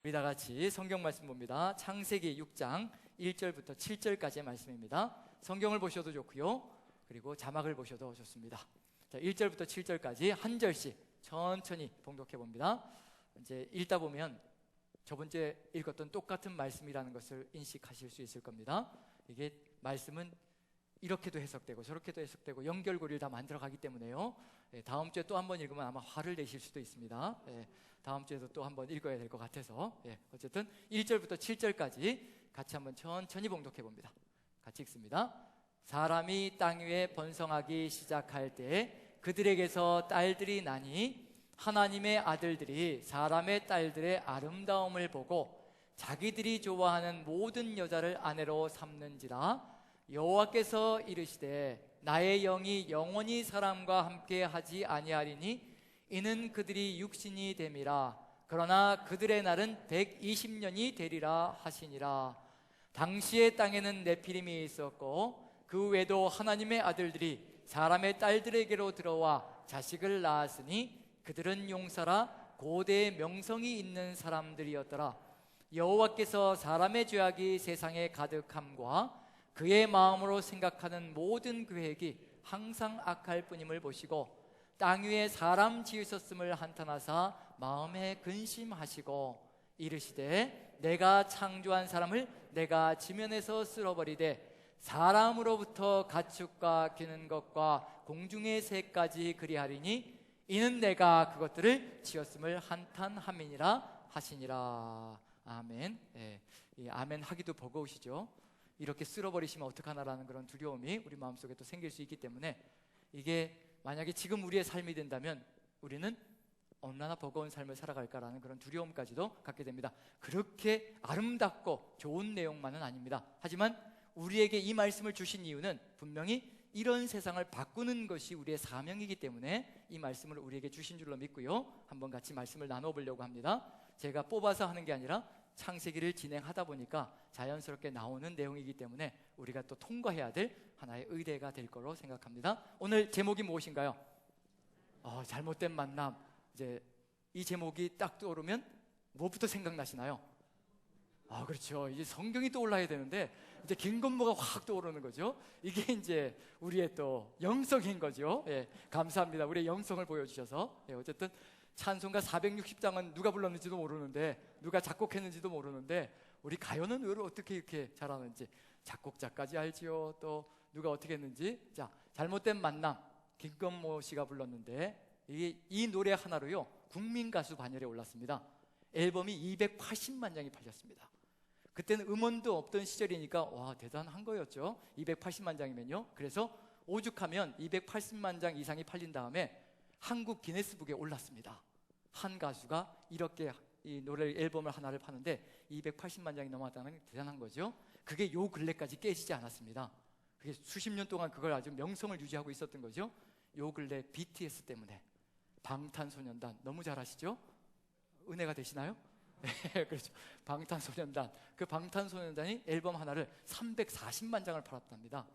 우리 다 같이 성경 말씀 봅니다. 창세기 6장 1절부터 7절까지의 말씀입니다. 성경을 보셔도 좋고요, 그리고 자막을 보셔도 좋습니다. 자, 1절부터 7절까지 한 절씩 천천히 봉독해 봅니다. 이제 읽다 보면 저번주에 읽었던 똑같은 말씀이라는 것을 인식하실 수 있을 겁니다. 이게 말씀은 이렇게도 해석되고 저렇게도 해석되고 연결고리를 다 만들어가기 때문에요, 다음 주에 또 한 번 읽으면 아마 화를 내실 수도 있습니다. 다음 주에도 또 한 번 읽어야 될 것 같아서, 어쨌든 1절부터 7절까지 같이 한번 천천히 봉독해 봅니다. 같이 읽습니다. 사람이 땅 위에 번성하기 시작할 때 그들에게서 딸들이 나니 하나님의 아들들이 사람의 딸들의 아름다움을 보고 자기들이 좋아하는 모든 여자를 아내로 삼는지라. 여호와께서 이르시되 나의 영이 영원히 사람과 함께 하지 아니하리니 이는 그들이 육신이 됨이라. 그러나 그들의 날은 120년이 되리라 하시니라. 당시의 땅에는 네피림이 있었고 그 외에도 하나님의 아들들이 사람의 딸들에게로 들어와 자식을 낳았으니 그들은 용사라 고대의 명성이 있는 사람들이었더라. 여호와께서 사람의 죄악이 세상에 가득함과 그의 마음으로 생각하는 모든 계획이 항상 악할 뿐임을 보시고 땅 위에 사람 지으셨음을 한탄하사 마음에 근심하시고 이르시되 내가 창조한 사람을 내가 지면에서 쓸어버리되 사람으로부터 가축과 기는 것과 공중의 새까지 그리하리니 이는 내가 그것들을 지었음을 한탄함이니라 하시니라. 아멘. 이 아멘 하기도 버거우시죠? 이렇게 쓸어버리시면 어떡하나라는 그런 두려움이 우리 마음속에 또 생길 수 있기 때문에, 이게 만약에 지금 우리의 삶이 된다면 우리는 얼마나 버거운 삶을 살아갈까라는 그런 두려움까지도 갖게 됩니다. 그렇게 아름답고 좋은 내용만은 아닙니다. 하지만 우리에게 이 말씀을 주신 이유는 분명히 이런 세상을 바꾸는 것이 우리의 사명이기 때문에 이 말씀을 우리에게 주신 줄로 믿고요, 한번 같이 말씀을 나눠보려고 합니다. 제가 뽑아서 하는 게 아니라 창세기를 진행하다 보니까 자연스럽게 나오는 내용이기 때문에 우리가 또 통과해야 될 하나의 의례가 될 거로 생각합니다. 오늘 제목이 무엇인가요? 잘못된 만남. 이제 이 제목이 딱 떠오르면 무엇부터 생각나시나요? 그렇죠. 이제 성경이 떠올라야 되는데 이제 김건모가 확 떠오르는 거죠. 이게 이제 우리의 또 영성인 거죠. 감사합니다. 우리의 영성을 보여주셔서. 어쨌든 찬송가 460장은 누가 불렀는지도 모르는데, 누가 작곡했는지도 모르는데, 우리 가요는 왜 어떻게 이렇게 잘하는지 작곡자까지 알지요. 또 누가 어떻게 했는지. 자, 잘못된 만남, 김건모 씨가 불렀는데 이 노래 하나로요 국민가수 반열에 올랐습니다. 앨범이 280만 장이 팔렸습니다. 그때는 음원도 없던 시절이니까 와, 대단한 거였죠. 280만 장이면요. 그래서 오죽하면 280만 장 이상이 팔린 다음에 한국 기네스북에 올랐습니다. 한 가수가 이렇게 이 노래 앨범을 하나를 파는데 280만 장이 넘었다는 게 대단한 거죠. 그게 요 근래까지 깨지지 않았습니다. 그게 수십 년 동안 그걸 아주 명성을 유지하고 있었던 거죠. 요 근래 BTS 때문에. 방탄소년단 너무 잘 아시죠? 은혜가 되시나요? 네, 그렇죠. 방탄소년단. 그 방탄소년단이 앨범 하나를 340만 장을 팔았답니다.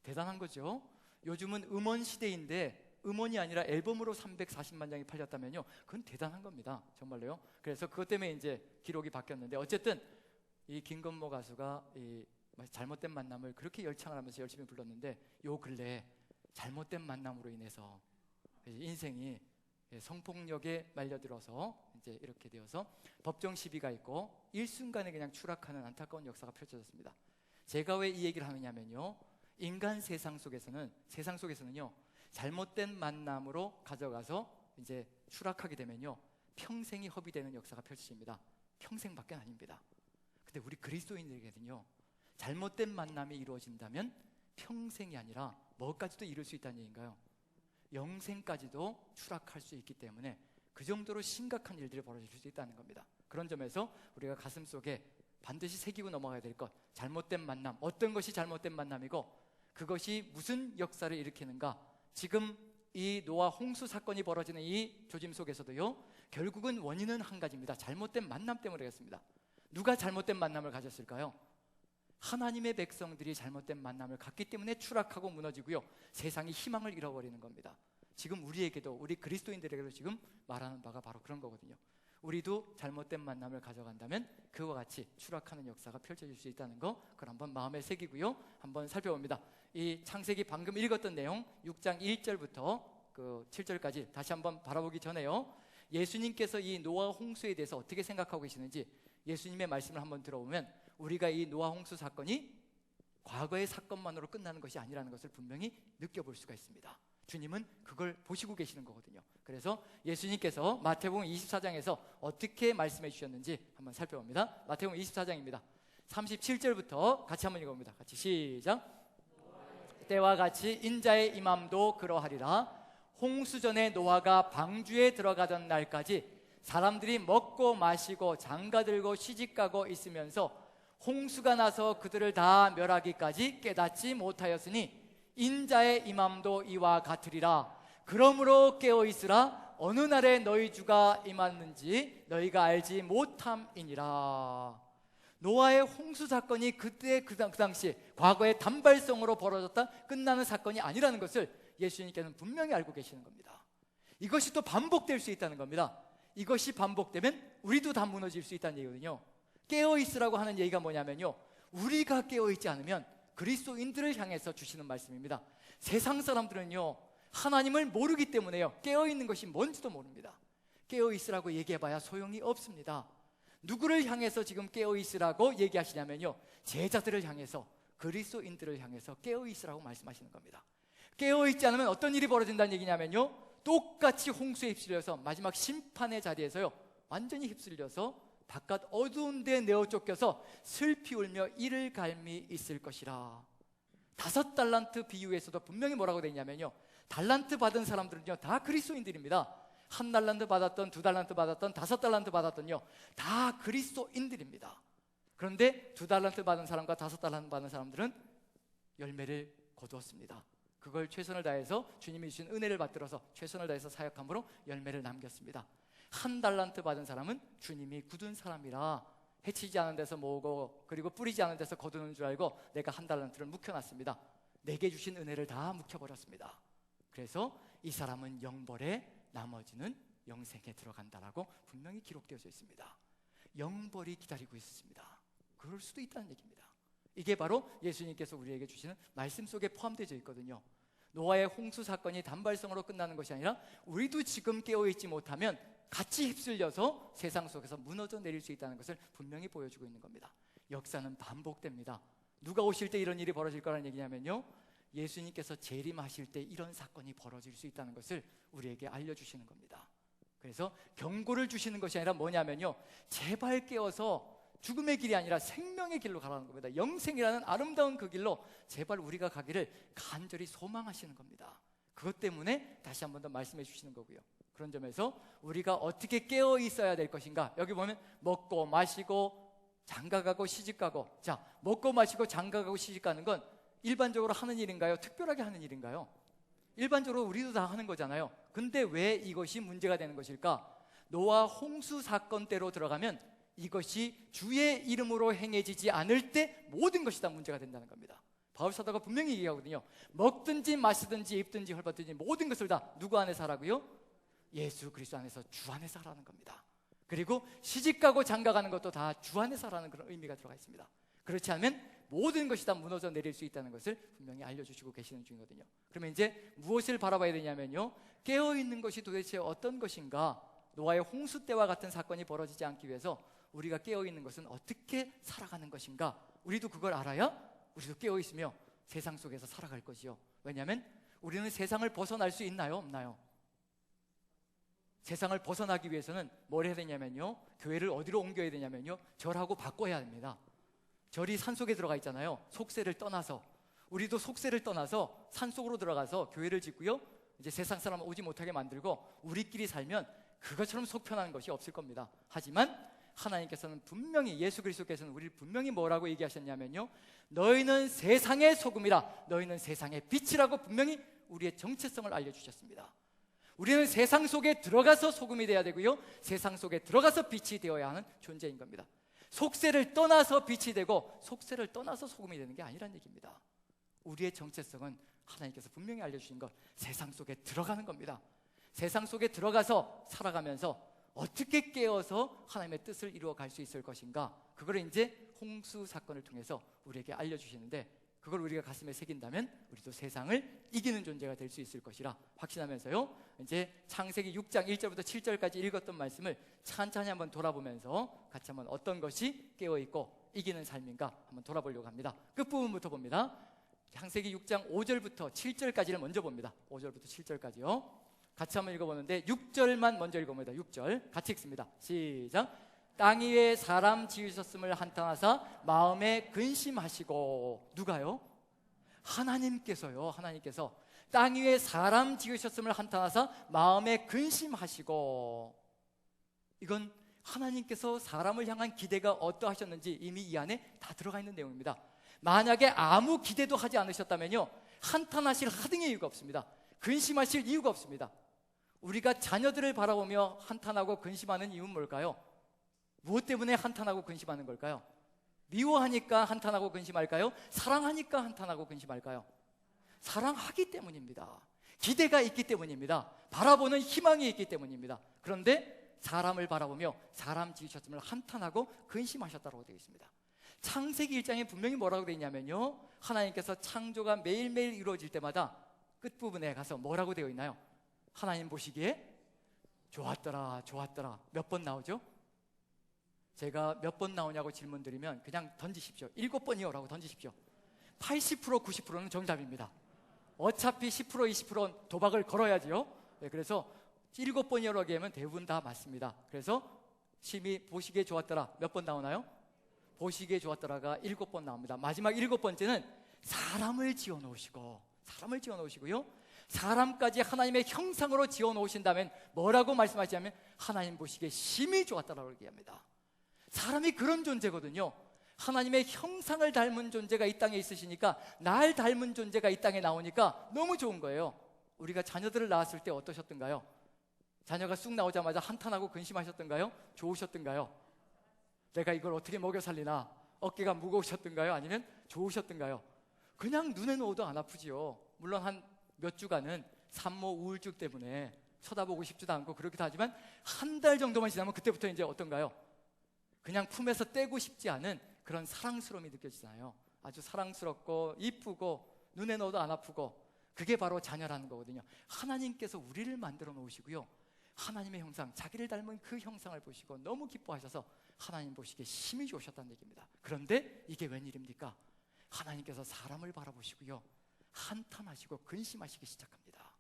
대단한 거죠. 요즘은 음원 시대인데 음원이 아니라 앨범으로 340만 장이 팔렸다면요, 그건 대단한 겁니다. 정말로요. 그래서 그것 때문에 이제 기록이 바뀌었는데, 어쨌든 이 김건모 가수가 이 잘못된 만남을 그렇게 열창을 하면서 열심히 불렀는데, 요 근래에 잘못된 만남으로 인해서 인생이 성폭력에 말려들어서 이제 이렇게 되어서 법정 시비가 있고 일순간에 그냥 추락하는 안타까운 역사가 펼쳐졌습니다. 제가 왜 이 얘기를 하느냐면요, 인간 세상 속에서는요 잘못된 만남으로 가져가서 이제 추락하게 되면요 평생이 허비되는 역사가 펼쳐집니다. 평생밖에 아닙니다. 근데 우리 그리스도인들에게는요 잘못된 만남이 이루어진다면 평생이 아니라 뭐까지도 이룰 수 있다는 얘기인가요? 영생까지도 추락할 수 있기 때문에 그 정도로 심각한 일들이 벌어질 수 있다는 겁니다. 그런 점에서 우리가 가슴속에 반드시 새기고 넘어가야 될 것, 잘못된 만남, 어떤 것이 잘못된 만남이고 그것이 무슨 역사를 일으키는가. 지금 이 노아 홍수 사건이 벌어지는 이 조짐 속에서도요 결국은 원인은 한 가지입니다. 잘못된 만남 때문이겠습니다. 누가 잘못된 만남을 가졌을까요? 하나님의 백성들이 잘못된 만남을 갖기 때문에 추락하고 무너지고요 세상이 희망을 잃어버리는 겁니다. 지금 우리에게도, 우리 그리스도인들에게도 지금 말하는 바가 바로 그런 거거든요. 우리도 잘못된 만남을 가져간다면 그와 같이 추락하는 역사가 펼쳐질 수 있다는 거, 그걸 한번 마음에 새기고요, 한번 살펴봅니다. 이 창세기 방금 읽었던 내용 6장 1절부터 그 7절까지 다시 한번 바라보기 전에요, 예수님께서 이 노아 홍수에 대해서 어떻게 생각하고 계시는지 예수님의 말씀을 한번 들어보면 우리가 이 노아 홍수 사건이 과거의 사건만으로 끝나는 것이 아니라는 것을 분명히 느껴볼 수가 있습니다. 주님은 그걸 보시고 계시는 거거든요. 그래서 예수님께서 마태복음 24장에서 어떻게 말씀해 주셨는지 한번 살펴봅니다. 마태복음 24장입니다. 37절부터 같이 한번 읽어봅니다. 같이 시작. 때와 같이 인자의 임함도 그러하리라. 홍수전에 노아가 방주에 들어가던 날까지 사람들이 먹고 마시고 장가들고 시집가고 있으면서 홍수가 나서 그들을 다 멸하기까지 깨닫지 못하였으니 인자의 임함도 이와 같으리라. 그러므로 깨어있으라. 어느 날에 너희 주가 임하는지 너희가 알지 못함이니라. 노아의 홍수 사건이 그때 그 당시 과거의 단발성으로 벌어졌다 끝나는 사건이 아니라는 것을 예수님께서는 분명히 알고 계시는 겁니다. 이것이 또 반복될 수 있다는 겁니다. 이것이 반복되면 우리도 다 무너질 수 있다는 얘기거든요. 깨어있으라고 하는 얘기가 뭐냐면요, 우리가 깨어있지 않으면 그리스도인들을 향해서 주시는 말씀입니다. 세상 사람들은요, 하나님을 모르기 때문에요, 깨어있는 것이 뭔지도 모릅니다. 깨어있으라고 얘기해봐야 소용이 없습니다. 누구를 향해서 지금 깨어있으라고 얘기하시냐면요, 제자들을 향해서, 그리스도인들을 향해서 깨어있으라고 말씀하시는 겁니다. 깨어있지 않으면 어떤 일이 벌어진다는 얘기냐면요, 똑같이 홍수에 휩쓸려서 마지막 심판의 자리에서요 완전히 휩쓸려서 바깥 어두운 데 내어 쫓겨서 슬피 울며 이를 갈미 있을 것이라. 5달란트 비유에서도 분명히 뭐라고 되어 있냐면요, 달란트 받은 사람들은요 다 그리스도인들입니다. 1달란트 받았던, 2달란트 받았던, 5달란트 받았던요 다 그리스도인들입니다. 그런데 2달란트 받은 사람과 5달란트 받은 사람들은 열매를 거두었습니다. 그걸 최선을 다해서 주님이 주신 은혜를 받들어서 최선을 다해서 사역함으로 열매를 남겼습니다. 1달란트 받은 사람은 주님이 굳은 사람이라 해치지 않은 데서 모으고 그리고 뿌리지 않은 데서 거두는 줄 알고 내가 1달란트를 묵혀놨습니다. 내게 주신 은혜를 다 묵혀버렸습니다. 그래서 이 사람은 영벌에 나머지는 영생에 들어간다라고 분명히 기록되어져 있습니다. 영벌이 기다리고 있습니다. 그럴 수도 있다는 얘기입니다. 이게 바로 예수님께서 우리에게 주시는 말씀 속에 포함되어 있거든요. 노아의 홍수 사건이 단발성으로 끝나는 것이 아니라 우리도 지금 깨어있지 못하면 같이 휩쓸려서 세상 속에서 무너져 내릴 수 있다는 것을 분명히 보여주고 있는 겁니다. 역사는 반복됩니다. 누가 오실 때 이런 일이 벌어질 거라는 얘기냐면요, 예수님께서 재림하실 때 이런 사건이 벌어질 수 있다는 것을 우리에게 알려주시는 겁니다. 그래서 경고를 주시는 것이 아니라 뭐냐면요, 제발 깨어서 죽음의 길이 아니라 생명의 길로 가라는 겁니다. 영생이라는 아름다운 그 길로 제발 우리가 가기를 간절히 소망하시는 겁니다. 그것 때문에 다시 한 번 더 말씀해 주시는 거고요. 그런 점에서 우리가 어떻게 깨어 있어야 될 것인가, 여기 보면 먹고 마시고 장가가고 시집가고. 자, 먹고 마시고 장가가고 시집가는 건 일반적으로 하는 일인가요? 특별하게 하는 일인가요? 일반적으로 우리도 다 하는 거잖아요. 근데 왜 이것이 문제가 되는 것일까? 노아 홍수 사건대로 들어가면 이것이 주의 이름으로 행해지지 않을 때 모든 것이 다 문제가 된다는 겁니다. 바울 사도가 분명히 얘기하거든요. 먹든지 마시든지 입든지 헐벗든지 모든 것을 다 누구 안에서 하라고요? 예수 그리스도 안에서 주 안에서 하라는 겁니다. 그리고 시집가고 장가가는 것도 다 주 안에서 하라는 그런 의미가 들어가 있습니다. 그렇지 않으면 모든 것이 다 무너져 내릴 수 있다는 것을 분명히 알려주시고 계시는 중이거든요. 그러면 이제 무엇을 바라봐야 되냐면요, 깨어있는 것이 도대체 어떤 것인가, 노아의 홍수 때와 같은 사건이 벌어지지 않기 위해서 우리가 깨어있는 것은 어떻게 살아가는 것인가, 우리도 그걸 알아야 우리도 깨어있으며 세상 속에서 살아갈 것이요. 왜냐하면 우리는 세상을 벗어날 수 있나요? 없나요? 세상을 벗어나기 위해서는 뭘 해야 되냐면요, 교회를 어디로 옮겨야 되냐면요, 절하고 바꿔야 됩니다. 절이 산속에 들어가 있잖아요. 속세를 떠나서, 우리도 속세를 떠나서 산속으로 들어가서 교회를 짓고요, 이제 세상 사람 오지 못하게 만들고 우리끼리 살면 그것처럼 속 편한 것이 없을 겁니다. 하지만 하나님께서는 분명히, 예수 그리스도께서는 우리를 분명히 뭐라고 얘기하셨냐면요, 너희는 세상의 소금이라, 너희는 세상의 빛이라고 분명히 우리의 정체성을 알려주셨습니다. 우리는 세상 속에 들어가서 소금이 되어야 되고요, 세상 속에 들어가서 빛이 되어야 하는 존재인 겁니다. 속세를 떠나서 빛이 되고 속세를 떠나서 소금이 되는 게 아니란 얘기입니다. 우리의 정체성은 하나님께서 분명히 알려주신 것, 세상 속에 들어가는 겁니다. 세상 속에 들어가서 살아가면서 어떻게 깨어서 하나님의 뜻을 이루어 갈 수 있을 것인가, 그걸 이제 홍수 사건을 통해서 우리에게 알려주시는데, 그걸 우리가 가슴에 새긴다면 우리도 세상을 이기는 존재가 될 수 있을 것이라 확신하면서요, 이제 창세기 6장 1절부터 7절까지 읽었던 말씀을 찬찬히 한번 돌아보면서 같이 한번 어떤 것이 깨어있고 이기는 삶인가 한번 돌아보려고 합니다. 끝부분부터 봅니다. 창세기 6장 5절부터 7절까지를 먼저 봅니다. 5절부터 7절까지요. 같이 한번 읽어보는데 6절만 먼저 읽어봅니다. 6절 같이 읽습니다. 시작. 땅 위에 사람 지으셨음을 한탄하사 마음에 근심하시고. 누가요? 하나님께서요. 하나님께서 땅 위에 사람 지으셨음을 한탄하사 마음에 근심하시고. 이건 하나님께서 사람을 향한 기대가 어떠하셨는지 이미 이 안에 다 들어가 있는 내용입니다. 만약에 아무 기대도 하지 않으셨다면요, 한탄하실 하등의 이유가 없습니다. 근심하실 이유가 없습니다. 우리가 자녀들을 바라보며 한탄하고 근심하는 이유는 뭘까요? 무엇 때문에 한탄하고 근심하는 걸까요? 미워하니까 한탄하고 근심할까요? 사랑하니까 한탄하고 근심할까요? 사랑하기 때문입니다. 기대가 있기 때문입니다. 바라보는 희망이 있기 때문입니다. 그런데 사람을 바라보며 사람 지으셨음을 한탄하고 근심하셨다고 되어 있습니다. 창세기 1장에 분명히 뭐라고 되어 있냐면요, 하나님께서 창조가 매일매일 이루어질 때마다 끝부분에 가서 뭐라고 되어 있나요? 하나님 보시기에 좋았더라, 좋았더라. 몇 번 나오죠? 제가 몇 번 나오냐고 질문 드리면 그냥 던지십시오. 7번이요 라고 던지십시오. 80% 90%는 정답입니다. 어차피 10% 20%는 도박을 걸어야지요. 네, 그래서 7번이요라고 하면 대부분 다 맞습니다. 그래서 심히 보시기에 좋았더라 몇 번 나오나요? 보시기에 좋았더라가 7번 나옵니다. 마지막 7번째는 사람을 지어 놓으시고요, 사람까지 하나님의 형상으로 지어 놓으신다면 뭐라고 말씀하시냐면 하나님 보시기에 심히 좋았다라고 얘기합니다. 사람이 그런 존재거든요. 하나님의 형상을 닮은 존재가 이 땅에 있으시니까, 날 닮은 존재가 이 땅에 나오니까 너무 좋은 거예요. 우리가 자녀들을 낳았을 때 어떠셨던가요? 자녀가 쑥 나오자마자 한탄하고 근심하셨던가요? 좋으셨던가요? 내가 이걸 어떻게 먹여 살리나? 어깨가 무거우셨던가요? 아니면 좋으셨던가요? 그냥 눈에 넣어도 안 아프지요. 물론 한 몇 주간은 산모 우울증 때문에 쳐다보고 싶지도 않고 그렇기도 하지만 한 달 정도만 지나면 그때부터 이제 어떤가요? 그냥 품에서 떼고 싶지 않은 그런 사랑스러움이 느껴지잖아요. 아주 사랑스럽고 이쁘고 눈에 넣어도 안 아프고, 그게 바로 자녀라는 거거든요. 하나님께서 우리를 만들어 놓으시고요, 하나님의 형상, 자기를 닮은 그 형상을 보시고 너무 기뻐하셔서 하나님 보시기에 심히 좋으셨다는 얘기입니다. 그런데 이게 웬일입니까? 하나님께서 사람을 바라보시고요, 한탄하시고 근심하시기 시작합니다.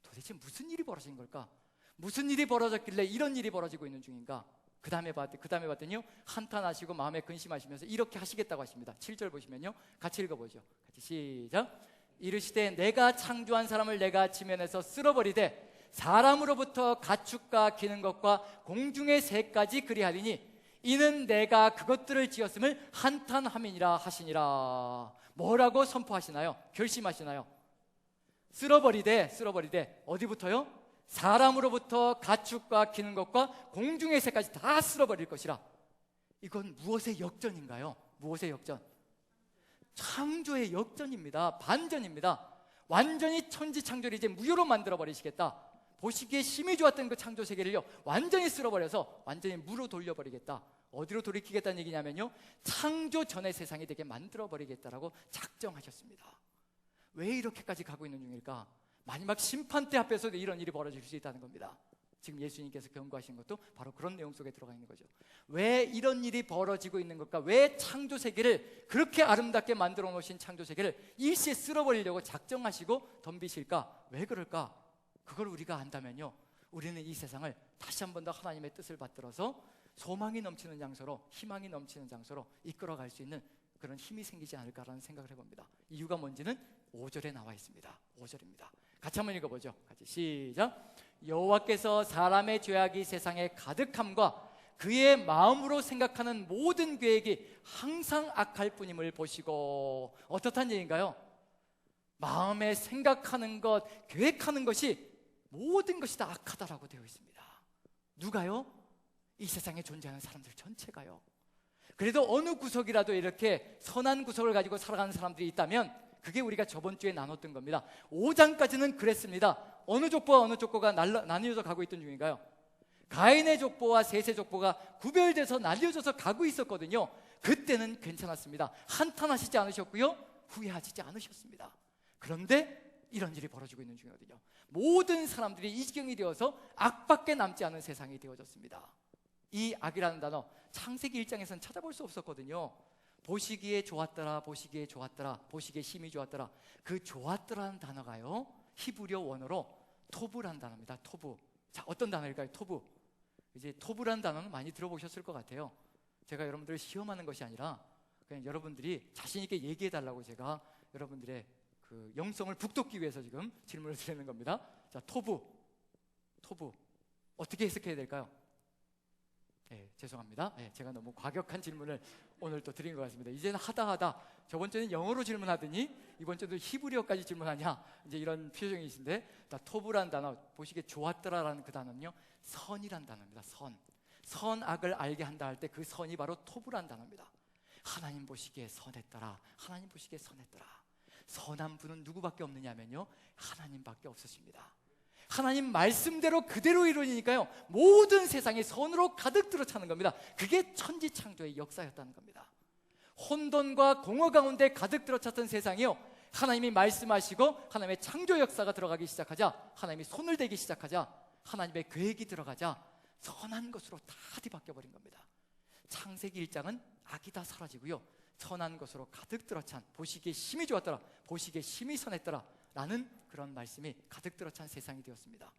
도대체 무슨 일이 벌어진 걸까? 무슨 일이 벌어졌길래 이런 일이 벌어지고 있는 중인가? 그 다음에 봤더니요, 한탄하시고 마음에 근심하시면서 이렇게 하시겠다고 하십니다. 7절 보시면요, 같이 읽어보죠. 같이 시작. 이르시되 내가 창조한 사람을 내가 지면에서 쓸어버리되 사람으로부터 가축과 기는 것과 공중의 새까지 그리하리니 이는 내가 그것들을 지었음을 한탄함이니라 하시니라. 뭐라고 선포하시나요? 결심하시나요? 쓸어버리되 어디부터요? 사람으로부터 가축과 기는 것과 공중의 새까지 다 쓸어버릴 것이라. 이건 무엇의 역전인가요? 무엇의 역전? 창조의 역전입니다. 반전입니다. 완전히 천지창조를 이제 무효로 만들어버리시겠다. 보시기에 심히 좋았던 그 창조 세계를요, 완전히 쓸어버려서 완전히 무로 돌려버리겠다. 어디로 돌이키겠다는 얘기냐면요, 창조 전의 세상이 되게 만들어버리겠다라고 작정하셨습니다. 왜 이렇게까지 가고 있는 중일까? 마지막 심판대 앞에서도 이런 일이 벌어질 수 있다는 겁니다. 지금 예수님께서 경고하신 것도 바로 그런 내용 속에 들어가 있는 거죠. 왜 이런 일이 벌어지고 있는 걸까? 왜 창조 세계를, 그렇게 아름답게 만들어 놓으신 창조 세계를 일시에 쓸어버리려고 작정하시고 덤비실까? 왜 그럴까? 그걸 우리가 안다면요, 우리는 이 세상을 다시 한 번 더 하나님의 뜻을 받들어서 소망이 넘치는 장소로, 희망이 넘치는 장소로 이끌어갈 수 있는 그런 힘이 생기지 않을까라는 생각을 해봅니다. 이유가 뭔지는 5절에 나와 있습니다. 5절입니다. 같이 한번 읽어보죠. 같이 시작. 여호와께서 사람의 죄악이 세상에 가득함과 그의 마음으로 생각하는 모든 계획이 항상 악할 뿐임을 보시고. 어떻단 얘기인가요? 마음에 생각하는 것, 계획하는 것이 모든 것이 다 악하다라고 되어 있습니다. 누가요? 이 세상에 존재하는 사람들 전체가요. 그래도 어느 구석이라도 이렇게 선한 구석을 가지고 살아가는 사람들이 있다면 그게 우리가 저번 주에 나눴던 겁니다. 5장까지는 그랬습니다. 어느 족보와 어느 족보가 나뉘어져 가고 있던 중인가요? 가인의 족보와 셋의 족보가 구별돼서 나뉘어져서 가고 있었거든요. 그때는 괜찮았습니다. 한탄하시지 않으셨고요, 후회하시지 않으셨습니다. 그런데 이런 일이 벌어지고 있는 중이거든요. 모든 사람들이 이 지경이 되어서 악밖에 남지 않은 세상이 되어졌습니다. 이 악이라는 단어 창세기 1장에서는 찾아볼 수 없었거든요. 보시기에 좋았더라, 보시기에 좋았더라, 보시기에 심히 좋았더라. 그 좋았더라는 단어가요, 히브리어 원어로 토브라는 단어입니다. 토브. 자, 어떤 단어일까요? 토브. 이제 토브라는 단어는 많이 들어보셨을 것 같아요. 제가 여러분들을 시험하는 것이 아니라 그냥 여러분들이 자신 있게 얘기해 달라고 제가 여러분들의 그 영성을 북돋기 위해서 지금 질문을 드리는 겁니다. 자, 토브. 어떻게 해석해야 될까요? 네, 죄송합니다. 네, 제가 너무 과격한 질문을 오늘 또 드린 것 같습니다. 이제는 하다 저번 주에는 영어로 질문하더니 이번 주도 히브리어까지 질문하냐, 이제 이런 표정이신데, 토브라는 단어 보시기에 좋았더라라는 그 단어는요, 선이란 단어입니다. 선악을 알게 한다 할 때 그 선이 바로 토브라는 단어입니다. 하나님 보시기에 선했더라, 하나님 보시기에 선했더라. 선한 분은 누구밖에 없느냐면요, 하나님밖에 없으십니다. 하나님 말씀대로 그대로 이루어지니까요, 모든 세상이 선으로 가득 들어 차는 겁니다. 그게 천지창조의 역사였다는 겁니다. 혼돈과 공허 가운데 가득 들어 찼던 세상이요, 하나님이 말씀하시고 하나님의 창조 역사가 들어가기 시작하자, 하나님이 손을 대기 시작하자, 하나님의 계획이 들어가자 선한 것으로 다 뒤바뀌어 버린 겁니다. 창세기 1장은 악이 다 사라지고요, 선한 것으로 가득 들어 찬, 보시기에 심히 좋았더라, 보시기에 심히 선했더라 라는 그런 말씀이 가득 들어 찬 세상이 되었습니다.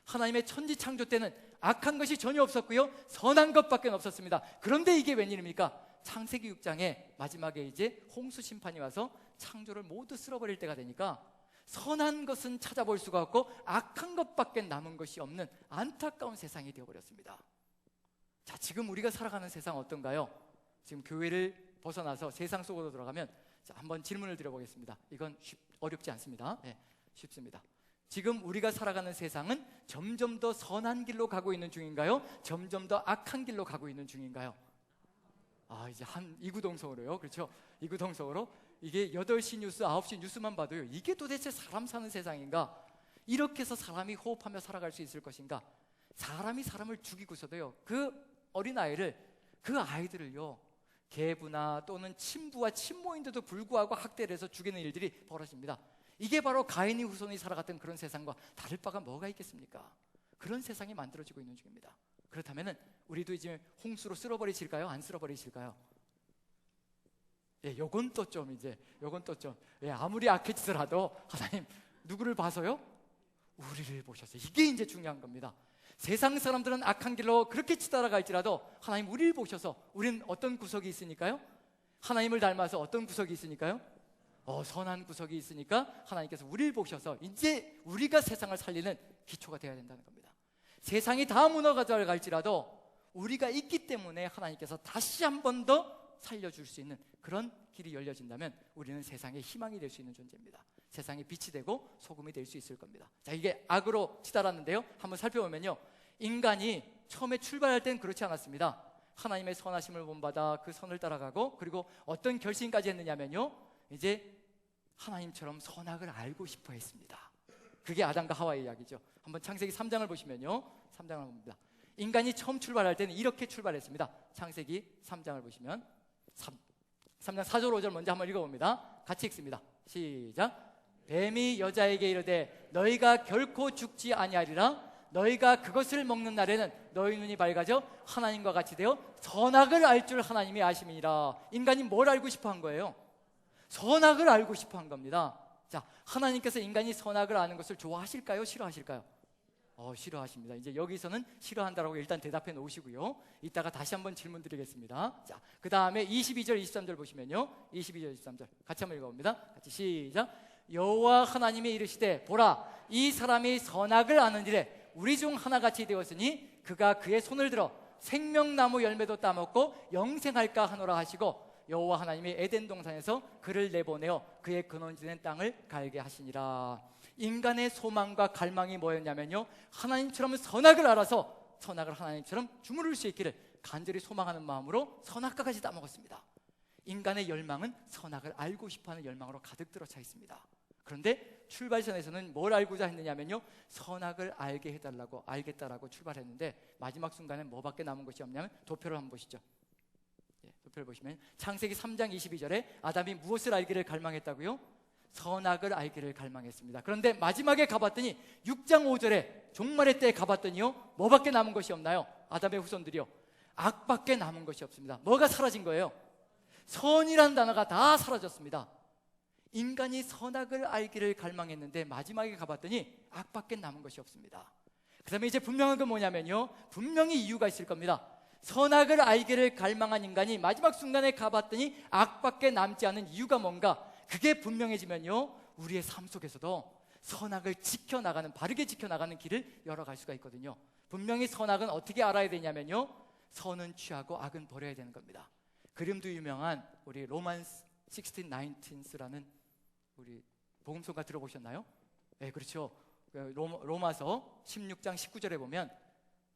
하나님의 천지 창조 때는 악한 것이 전혀 없었고요, 선한 것밖에 없었습니다. 그런데 이게 웬일입니까? 창세기 6장에 마지막에 이제 홍수 심판이 와서 창조를 모두 쓸어버릴 때가 되니까 선한 것은 찾아볼 수가 없고 악한 것밖에 남은 것이 없는 안타까운 세상이 되어버렸습니다. 자, 지금 우리가 살아가는 세상 어떤가요? 지금 교회를 벗어나서 세상 속으로 들어가면, 자, 한번 질문을 드려보겠습니다. 이건 어렵지 않습니다. 네, 쉽습니다. 지금 우리가 살아가는 세상은 점점 더 선한 길로 가고 있는 중인가요? 점점 더 악한 길로 가고 있는 중인가요? 이제 한 이구동성으로요. 그렇죠? 이구동성으로 이게 8시 뉴스, 9시 뉴스만 봐도요, 이게 도대체 사람 사는 세상인가? 이렇게 해서 사람이 호흡하며 살아갈 수 있을 것인가? 사람이 사람을 죽이고서도요, 그 어린아이를, 그 아이들을요, 계부나 또는 친부와 친모인데도 불구하고 학대를 해서 죽이는 일들이 벌어집니다. 이게 바로 가인이 후손이 살아갔던 그런 세상과 다를 바가 뭐가 있겠습니까? 그런 세상이 만들어지고 있는 중입니다. 그렇다면 우리도 이제 홍수로 쓸어버리실까요? 안 쓸어버리실까요? 예, 요건 또 좀 예, 아무리 악해지더라도 하나님 누구를 봐서요? 우리를 보셔서. 이게 이제 중요한 겁니다. 세상 사람들은 악한 길로 그렇게 치달아갈지라도 하나님 우리를 보셔서, 우리는 어떤 구석이 있으니까요? 하나님을 닮아서 어떤 구석이 있으니까요? 선한 구석이 있으니까 하나님께서 우리를 보셔서 이제 우리가 세상을 살리는 기초가 되어야 된다는 겁니다. 세상이 다 무너져갈지라도 우리가 있기 때문에 하나님께서 다시 한 번 더 살려줄 수 있는 그런 길이 열려진다면 우리는 세상의 희망이 될 수 있는 존재입니다. 세상의 빛이 되고 소금이 될 수 있을 겁니다. 자, 이게 악으로 치달았는데요, 한번 살펴보면요, 인간이 처음에 출발할 때는 그렇지 않았습니다. 하나님의 선하심을 본받아 그 선을 따라가고, 그리고 어떤 결심까지 했느냐면요, 이제 하나님처럼 선악을 알고 싶어 했습니다. 그게 아담과 하와의 이야기죠. 한번 창세기 3장을 보시면요, 3장을 봅니다. 인간이 처음 출발할 때는 이렇게 출발했습니다. 창세기 3장을 보시면 3장 4절 5절 먼저 한번 읽어봅니다. 같이 읽습니다. 시작. 뱀이 여자에게 이르되 너희가 결코 죽지 아니하리라. 너희가 그것을 먹는 날에는 너희 눈이 밝아져 하나님과 같이 되어 선악을 알 줄 하나님이 아심이니라. 인간이 뭘 알고 싶어 한 거예요? 선악을 알고 싶어 한 겁니다. 자, 하나님께서 인간이 선악을 아는 것을 좋아하실까요? 싫어하실까요? 싫어하십니다. 이제 여기서는 싫어한다라고 일단 대답해 놓으시고요, 이따가 다시 한번 질문 드리겠습니다. 자, 그 다음에 22절 23절 보시면요, 22절 23절 같이 한번 읽어봅니다. 같이 시작. 여호와 하나님이 이르시되 보라, 이 사람이 선악을 아는 일에 우리 중 하나같이 되었으니 그가 그의 손을 들어 생명나무 열매도 따먹고 영생할까 하노라 하시고, 여호와 하나님이 에덴 동산에서 그를 내보내어 그의 근원지된 땅을 갈게 하시니라. 인간의 소망과 갈망이 뭐였냐면요, 하나님처럼 선악을 알아서 선악을 하나님처럼 주무를 수 있기를 간절히 소망하는 마음으로 선악과까지 따먹었습니다. 인간의 열망은 선악을 알고 싶어하는 열망으로 가득 들어 차 있습니다. 그런데 출발선에서는 뭘 알고자 했느냐면요, 선악을 알게 해달라고, 알겠다라고 출발했는데 마지막 순간에 뭐밖에 남은 것이 없냐면, 도표를 한번 보시죠. 도표를 보시면 창세기 3장 22절에 아담이 무엇을 알기를 갈망했다고요? 선악을 알기를 갈망했습니다. 그런데 마지막에 가봤더니 6장 5절에 종말의 때에 가봤더니요, 뭐밖에 남은 것이 없나요? 아담의 후손들이요, 악밖에 남은 것이 없습니다. 뭐가 사라진 거예요? 선이라는 단어가 다 사라졌습니다. 인간이 선악을 알기를 갈망했는데 마지막에 가봤더니 악밖에 남은 것이 없습니다. 그 다음에 이제 분명한 건 뭐냐면요, 분명히 이유가 있을 겁니다. 선악을 알기를 갈망한 인간이 마지막 순간에 가봤더니 악밖에 남지 않은 이유가 뭔가, 그게 분명해지면요, 우리의 삶 속에서도 선악을 지켜나가는, 바르게 지켜나가는 길을 열어갈 수가 있거든요. 분명히 선악은 어떻게 알아야 되냐면요, 선은 취하고 악은 버려야 되는 겁니다. 그림도 유명한 우리 로만 16:19라는 우리 복음서가 들어보셨나요? 네, 그렇죠. 로마서 16장 19절에 보면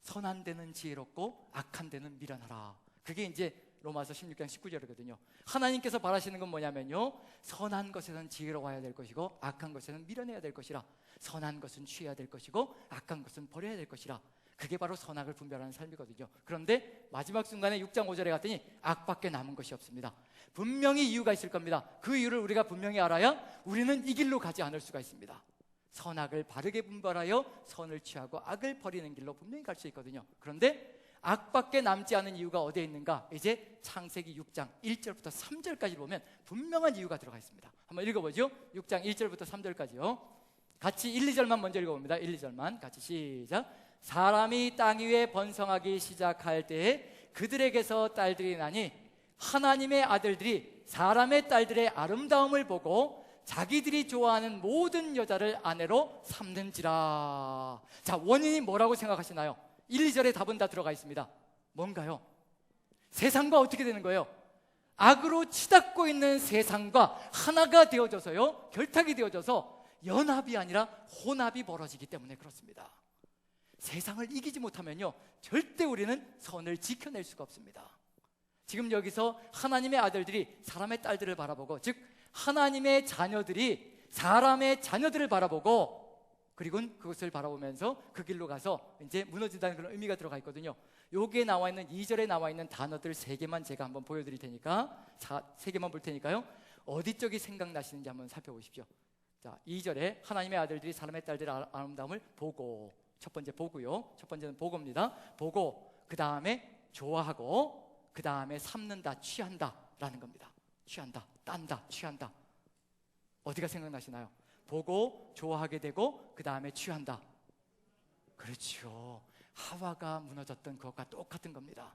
선한 데는 지혜롭고 악한 데는 미련하라. 그게 이제 로마서 16장 19절이거든요. 하나님께서 바라시는 건 뭐냐면요, 선한 것에는 지혜로워야 될 것이고 악한 것에는 미련해야 될 것이라. 선한 것은 취해야 될 것이고 악한 것은 버려야 될 것이라. 그게 바로 선악을 분별하는 삶이거든요. 그런데 마지막 순간에 6장 5절에 갔더니 악밖에 남은 것이 없습니다. 분명히 이유가 있을 겁니다. 그 이유를 우리가 분명히 알아야 우리는 이 길로 가지 않을 수가 있습니다. 선악을 바르게 분별하여 선을 취하고 악을 버리는 길로 분명히 갈 수 있거든요. 그런데 악밖에 남지 않은 이유가 어디에 있는가? 이제 창세기 6장 1절부터 3절까지 보면 분명한 이유가 들어가 있습니다. 한번 읽어보죠. 6장 1절부터 3절까지요. 같이 1, 2절만 먼저 읽어봅니다. 1, 2절만 같이 시작. 사람이 땅 위에 번성하기 시작할 때에 그들에게서 딸들이 나니 하나님의 아들들이 사람의 딸들의 아름다움을 보고 자기들이 좋아하는 모든 여자를 아내로 삼는지라. 자, 원인이 뭐라고 생각하시나요? 1, 2절에 답은 다 들어가 있습니다. 뭔가요? 세상과 어떻게 되는 거예요? 악으로 치닫고 있는 세상과 하나가 되어져서요, 결탁이 되어져서 연합이 아니라 혼합이 벌어지기 때문에 그렇습니다. 세상을 이기지 못하면요, 절대 우리는 선을 지켜낼 수가 없습니다. 지금 여기서 하나님의 아들들이 사람의 딸들을 바라보고, 즉 하나님의 자녀들이 사람의 자녀들을 바라보고, 그리고 그것을 바라보면서 그 길로 가서 이제 무너진다는 그런 의미가 들어가 있거든요. 여기에 나와 있는 2절에 나와 있는 단어들 3개만 제가 한번 보여드릴 테니까, 3개만 볼 테니까요, 어디 쪽이 생각나시는지 한번 살펴보십시오. 자, 2절에 하나님의 아들들이 사람의 딸들의 아름다움을 보고, 첫 번째 보고요, 첫 번째는 보고입니다. 보고, 그 다음에 좋아하고, 그 다음에 삼는다, 취한다 라는 겁니다. 취한다, 딴다, 취한다. 어디가 생각나시나요? 보고 좋아하게 되고 그 다음에 취한다. 그렇죠. 하와가 무너졌던 그것과 똑같은 겁니다.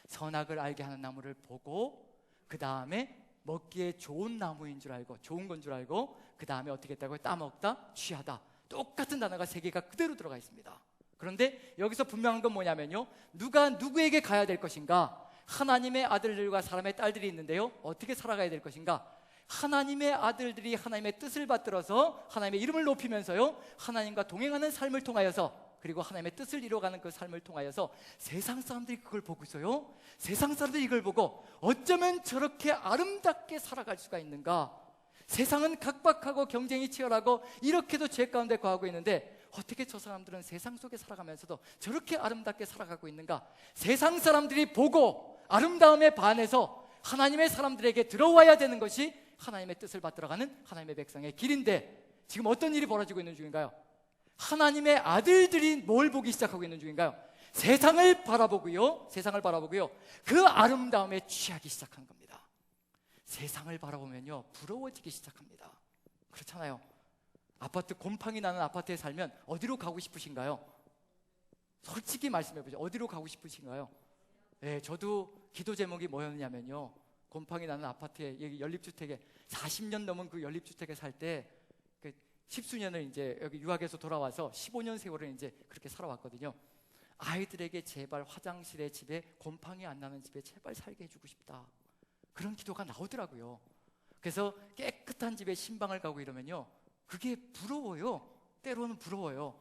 선악을 알게 하는 나무를 보고 그 다음에 먹기에 좋은 나무인 줄 알고, 좋은 건 줄 알고, 그 다음에 어떻게 했다고요? 따먹다, 취하다. 똑같은 단어가 3개가 그대로 들어가 있습니다. 그런데 여기서 분명한 건 뭐냐면요, 누가 누구에게 가야 될 것인가? 하나님의 아들들과 사람의 딸들이 있는데요, 어떻게 살아가야 될 것인가? 하나님의 아들들이 하나님의 뜻을 받들어서 하나님의 이름을 높이면서요, 하나님과 동행하는 삶을 통하여서, 그리고 하나님의 뜻을 이루어가는 그 삶을 통하여서 세상 사람들이 그걸 보고 있어요. 세상 사람들이 이걸 보고 어쩌면 저렇게 아름답게 살아갈 수가 있는가? 세상은 각박하고 경쟁이 치열하고 이렇게도 죄 가운데 거하고 있는데 어떻게 저 사람들은 세상 속에 살아가면서도 저렇게 아름답게 살아가고 있는가? 세상 사람들이 보고 아름다움에 반해서 하나님의 사람들에게 들어와야 되는 것이 하나님의 뜻을 받들어가는 하나님의 백성의 길인데, 지금 어떤 일이 벌어지고 있는 중인가요? 하나님의 아들들이 뭘 보기 시작하고 있는 중인가요? 세상을 바라보고요, 세상을 바라보고요, 그 아름다움에 취하기 시작하는 겁니다. 세상을 바라보면요, 부러워지기 시작합니다. 그렇잖아요. 아파트, 곰팡이 나는 아파트에 살면 어디로 가고 싶으신가요? 솔직히 말씀해보죠. 어디로 가고 싶으신가요? 네, 저도 기도 제목이 뭐였냐면요, 곰팡이 나는 아파트에, 여기 연립주택에 40년 넘은 그 연립주택에 살 때 그 10수년을 이제 여기 유학에서 돌아와서 15년 세월을 이제 그렇게 살아왔거든요. 아이들에게 제발 화장실에, 집에 곰팡이 안 나는 집에 제발 살게 해주고 싶다, 그런 기도가 나오더라고요. 그래서 깨끗한 집에 신방을 가고 이러면요, 그게 부러워요. 때로는 부러워요.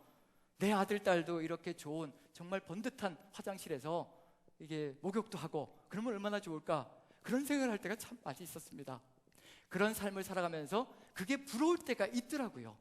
내 아들, 딸도 이렇게 좋은 정말 번듯한 화장실에서 이게 목욕도 하고 그러면 얼마나 좋을까, 그런 생각을 할 때가 참 많이 있었습니다. 그런 삶을 살아가면서 그게 부러울 때가 있더라고요.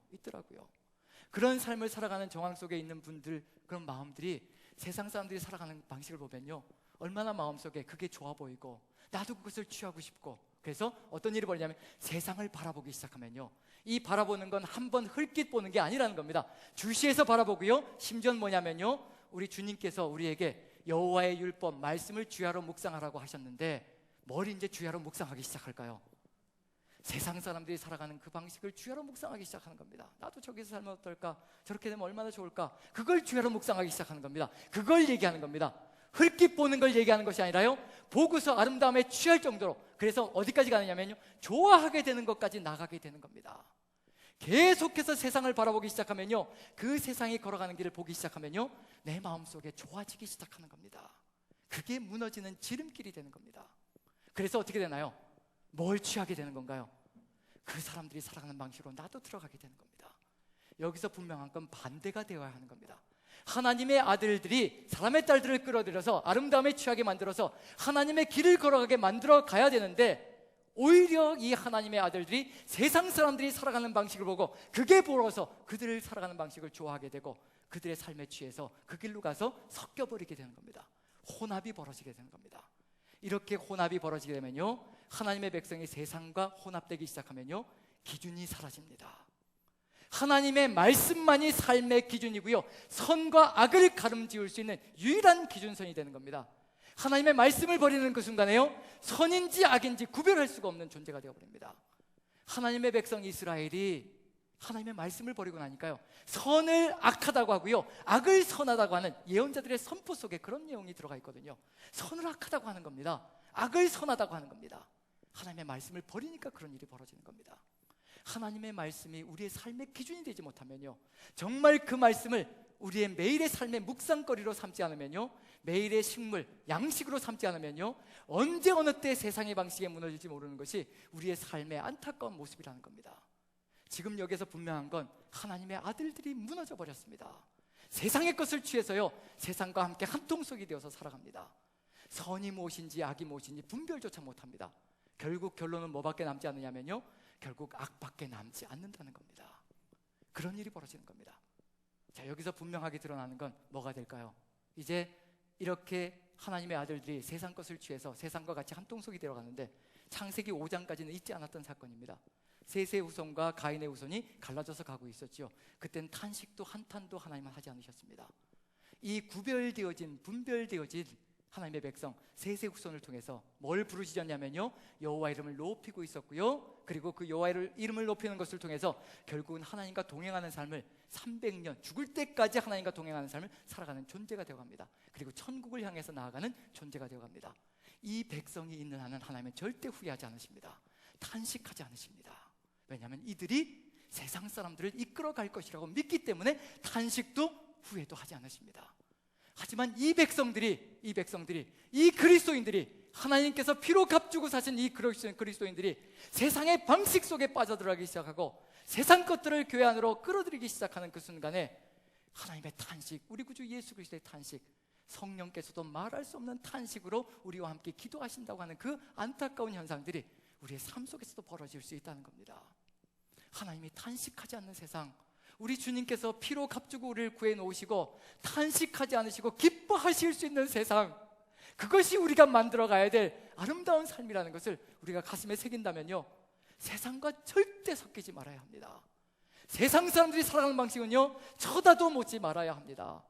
그런 삶을 살아가는 정황 속에 있는 분들, 그런 마음들이 세상 사람들이 살아가는 방식을 보면요, 얼마나 마음속에 그게 좋아 보이고 나도 그것을 취하고 싶고, 그래서 어떤 일이 벌어지냐면 세상을 바라보기 시작하면요, 이 바라보는 건 한 번 흘낏 보는 게 아니라는 겁니다. 주시해서 바라보고요, 심지어는 뭐냐면요, 우리 주님께서 우리에게 여호와의 율법 말씀을 주야로 묵상하라고 하셨는데 뭘 이제 주야로 묵상하기 시작할까요? 세상 사람들이 살아가는 그 방식을 주야로 묵상하기 시작하는 겁니다. 나도 저기서 살면 어떨까? 저렇게 되면 얼마나 좋을까? 그걸 주야로 묵상하기 시작하는 겁니다. 그걸 얘기하는 겁니다. 흘낏 보는 걸 얘기하는 것이 아니라요, 보고서 아름다움에 취할 정도로, 그래서 어디까지 가느냐면요, 좋아하게 되는 것까지 나가게 되는 겁니다. 계속해서 세상을 바라보기 시작하면요, 그 세상이 걸어가는 길을 보기 시작하면요, 내 마음속에 좋아지기 시작하는 겁니다. 그게 무너지는 지름길이 되는 겁니다. 그래서 어떻게 되나요? 뭘 취하게 되는 건가요? 그 사람들이 살아가는 방식으로 나도 들어가게 되는 겁니다. 여기서 분명한 건 반대가 되어야 하는 겁니다. 하나님의 아들들이 사람의 딸들을 끌어들여서 아름다움에 취하게 만들어서 하나님의 길을 걸어가게 만들어 가야 되는데, 오히려 이 하나님의 아들들이 세상 사람들이 살아가는 방식을 보고 그게 부러워서 그들을 살아가는 방식을 좋아하게 되고 그들의 삶에 취해서 그 길로 가서 섞여버리게 되는 겁니다. 혼합이 벌어지게 되는 겁니다. 이렇게 혼합이 벌어지게 되면요, 하나님의 백성이 세상과 혼합되기 시작하면요, 기준이 사라집니다. 하나님의 말씀만이 삶의 기준이고요, 선과 악을 가름지을 수 있는 유일한 기준선이 되는 겁니다. 하나님의 말씀을 버리는 그 순간에요, 선인지 악인지 구별할 수가 없는 존재가 되어버립니다. 하나님의 백성 이스라엘이 하나님의 말씀을 버리고 나니까요, 선을 악하다고 하고요, 악을 선하다고 하는 예언자들의 선포 속에 그런 내용이 들어가 있거든요. 선을 악하다고 하는 겁니다. 악을 선하다고 하는 겁니다. 하나님의 말씀을 버리니까 그런 일이 벌어지는 겁니다. 하나님의 말씀이 우리의 삶의 기준이 되지 못하면요, 정말 그 말씀을 우리의 매일의 삶의 묵상거리로 삼지 않으면요, 매일의 식물, 양식으로 삼지 않으면요, 언제 어느 때 세상의 방식에 무너질지 모르는 것이 우리의 삶의 안타까운 모습이라는 겁니다. 지금 여기서 분명한 건 하나님의 아들들이 무너져 버렸습니다. 세상의 것을 취해서요, 세상과 함께 한 통속이 되어서 살아갑니다. 선이 무엇인지 악이 무엇인지 분별조차 못합니다. 결국 결론은 뭐밖에 남지 않느냐면요, 결국 악밖에 남지 않는다는 겁니다. 그런 일이 벌어지는 겁니다. 자, 여기서 분명하게 드러나는 건 뭐가 될까요? 이제 이렇게 하나님의 아들들이 세상 것을 취해서 세상과 같이 한 통속이 되어가는데, 창세기 5장까지는 있지 않았던 사건입니다. 셋의 후손과 가인의 후손이 갈라져서 가고 있었죠. 그땐 탄식도 한탄도 하나님은 하지 않으셨습니다. 이 구별되어진, 분별되어진 하나님의 백성 셋의 후손을 통해서 뭘 부르짖었냐면요, 여호와 이름을 높이고 있었고요, 그리고 그 여호와 이름을 높이는 것을 통해서 결국은 하나님과 동행하는 삶을 300년 죽을 때까지 하나님과 동행하는 삶을 살아가는 존재가 되어갑니다. 그리고 천국을 향해서 나아가는 존재가 되어갑니다. 이 백성이 있는 한은 하나님은 절대 후회하지 않으십니다. 탄식하지 않으십니다. 왜냐하면 이들이 세상 사람들을 이끌어갈 것이라고 믿기 때문에 탄식도 후회도 하지 않으십니다. 하지만 이 백성들이, 이 그리스도인들이, 하나님께서 피로 값주고 사신 이 그리스도인들이 세상의 방식 속에 빠져들어가기 시작하고 세상 것들을 교회 안으로 끌어들이기 시작하는 그 순간에 하나님의 탄식, 우리 구주 예수 그리스도의 탄식, 성령께서도 말할 수 없는 탄식으로 우리와 함께 기도하신다고 하는 그 안타까운 현상들이 우리의 삶 속에서도 벌어질 수 있다는 겁니다. 하나님이 탄식하지 않는 세상, 우리 주님께서 피로 값주고 우리를 구해 놓으시고 탄식하지 않으시고 기뻐하실 수 있는 세상, 그것이 우리가 만들어 가야 될 아름다운 삶이라는 것을 우리가 가슴에 새긴다면요, 세상과 절대 섞이지 말아야 합니다. 세상 사람들이 살아가는 방식은요, 쳐다도 보지 말아야 합니다.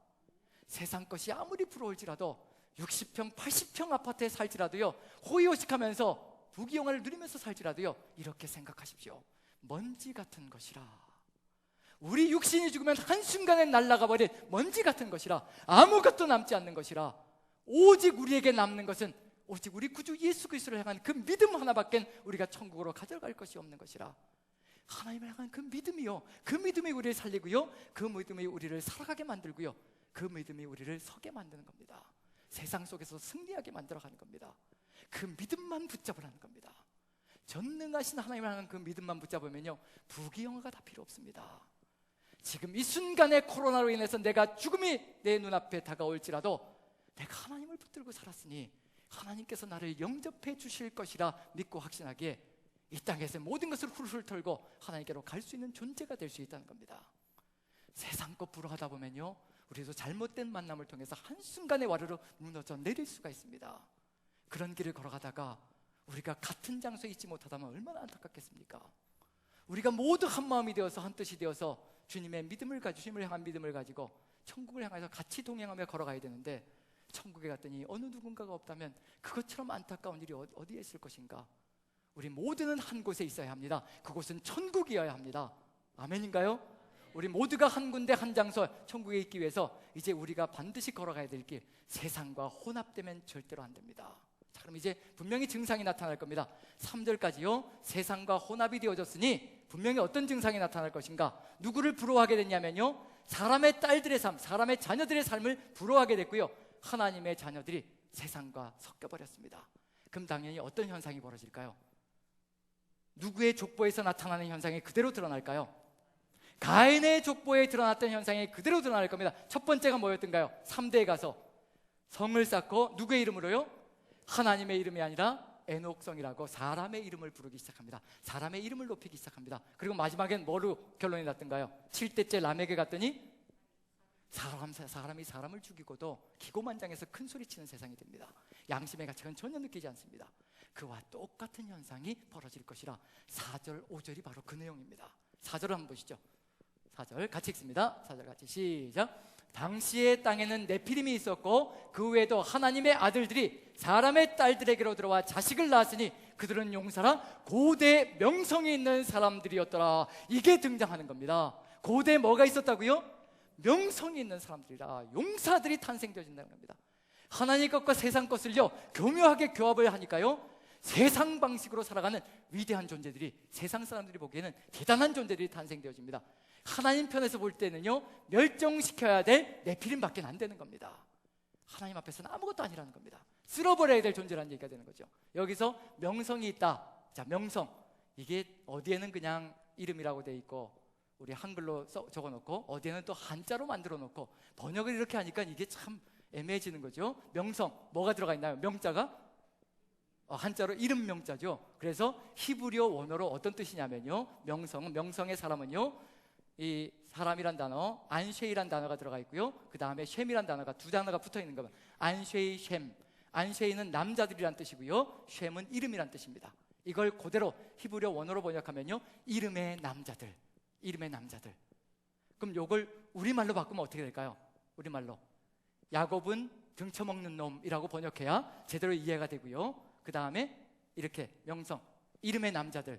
세상 것이 아무리 부러울지라도 60평, 80평 아파트에 살지라도요, 호의호식하면서 부귀영화를 누리면서 살지라도요, 이렇게 생각하십시오. 먼지 같은 것이라, 우리 육신이 죽으면 한순간에 날아가 버릴 먼지 같은 것이라, 아무것도 남지 않는 것이라, 오직 우리에게 남는 것은 오직 우리 구주 예수 그리스도를 향한 그 믿음 하나밖에 우리가 천국으로 가져갈 것이 없는 것이라, 하나님을 향한 그 믿음이요, 그 믿음이 우리를 살리고요, 그 믿음이 우리를 살아가게 만들고요, 그 믿음이 우리를 서게 만드는 겁니다. 세상 속에서 승리하게 만들어가는 겁니다. 그 믿음만 붙잡으라는 겁니다. 전능하신 하나님을 향한 그 믿음만 붙잡으면요, 부귀영화가 다 필요 없습니다. 지금 이 순간에 코로나로 인해서 내가 죽음이 내 눈앞에 다가올지라도 내가 하나님을 붙들고 살았으니 하나님께서 나를 영접해 주실 것이라 믿고 확신하기에 이 땅에서 모든 것을 훌훌 털고 하나님께로 갈 수 있는 존재가 될 수 있다는 겁니다. 세상 것 부러하다 보면요, 우리도 잘못된 만남을 통해서 한순간에 와르르 무너져 내릴 수가 있습니다. 그런 길을 걸어가다가 우리가 같은 장소에 있지 못하다면 얼마나 안타깝겠습니까? 우리가 모두 한 마음이 되어서 한 뜻이 되어서 주님의 믿음을 가지고, 주님을 향한 믿음을 가지고 천국을 향해서 같이 동행하며 걸어가야 되는데, 천국에 갔더니 어느 누군가가 없다면 그것처럼 안타까운 일이 어디에 있을 것인가? 우리 모두는 한 곳에 있어야 합니다. 그곳은 천국이어야 합니다. 아멘인가요? 우리 모두가 한 군데 한 장소 천국에 있기 위해서 이제 우리가 반드시 걸어가야 될 길, 세상과 혼합되면 절대로 안 됩니다. 자, 그럼 이제 분명히 증상이 나타날 겁니다. 3절까지요. 세상과 혼합이 되어졌으니 분명히 어떤 증상이 나타날 것인가? 누구를 부러워하게 됐냐면요, 사람의 딸들의 삶, 사람의 자녀들의 삶을 부러워하게 됐고요, 하나님의 자녀들이 세상과 섞여버렸습니다. 그럼 당연히 어떤 현상이 벌어질까요? 누구의 족보에서 나타나는 현상이 그대로 드러날까요? 가인의 족보에 드러났던 현상이 그대로 드러날 겁니다. 첫 번째가 뭐였던가요? 3대에 가서 성을 쌓고 누구의 이름으로요? 하나님의 이름이 아니라 에녹성이라고 사람의 이름을 부르기 시작합니다. 사람의 이름을 높이기 시작합니다. 그리고 마지막엔 뭐로 결론이 났던가요? 7대째 람에게 갔더니 사람이 사람을 죽이고도 기고만장해서 큰 소리치는 세상이 됩니다. 양심의 가책은 전혀 느끼지 않습니다. 그와 똑같은 현상이 벌어질 것이라 4절, 5절이 바로 그 내용입니다. 4절을 한번 보시죠. 4절 같이 읽습니다. 4절 같이 시작. 당시의 땅에는 네피림이 있었고 그 외에도 하나님의 아들들이 사람의 딸들에게로 들어와 자식을 낳았으니 그들은 용사라 고대 명성이 있는 사람들이었더라. 이게 등장하는 겁니다. 고대에 뭐가 있었다고요? 명성이 있는 사람들이라, 용사들이 탄생되어진다는 겁니다. 하나님 것과 세상 것을요 교묘하게 교합을 하니까요, 세상 방식으로 살아가는 위대한 존재들이, 세상 사람들이 보기에는 대단한 존재들이 탄생되어집니다. 하나님 편에서 볼 때는요, 멸종시켜야 될 네피림밖에 안 되는 겁니다. 하나님 앞에서는 아무것도 아니라는 겁니다. 쓸어버려야 될 존재라는 얘기가 되는 거죠. 여기서 명성이 있다. 자, 명성, 이게 어디에는 그냥 이름이라고 돼 있고 우리 한글로 적어놓고 어디에는 또 한자로 만들어 놓고 번역을 이렇게 하니까 이게 참 애매해지는 거죠. 명성, 뭐가 들어가 있나요? 명자가 한자로 이름 명자죠. 그래서 히브리어 원어로 어떤 뜻이냐면요, 명성의 사람은요, 이 사람이란 단어, 안쉐이란 단어가 들어가 있고요, 그 다음에 쉔이란 단어가, 두 단어가 붙어 있는 겁니다. 안쉐이, 쉔. 안쉐이는 남자들이란 뜻이고요, 쉔은 이름이란 뜻입니다. 이걸 그대로 히브리어 원어로 번역하면요, 이름의 남자들. 그럼 요걸 우리말로 바꾸면 어떻게 될까요? 우리말로 야곱은 등쳐먹는 놈이라고 번역해야 제대로 이해가 되고요, 그 다음에 이렇게 명성, 이름의 남자들,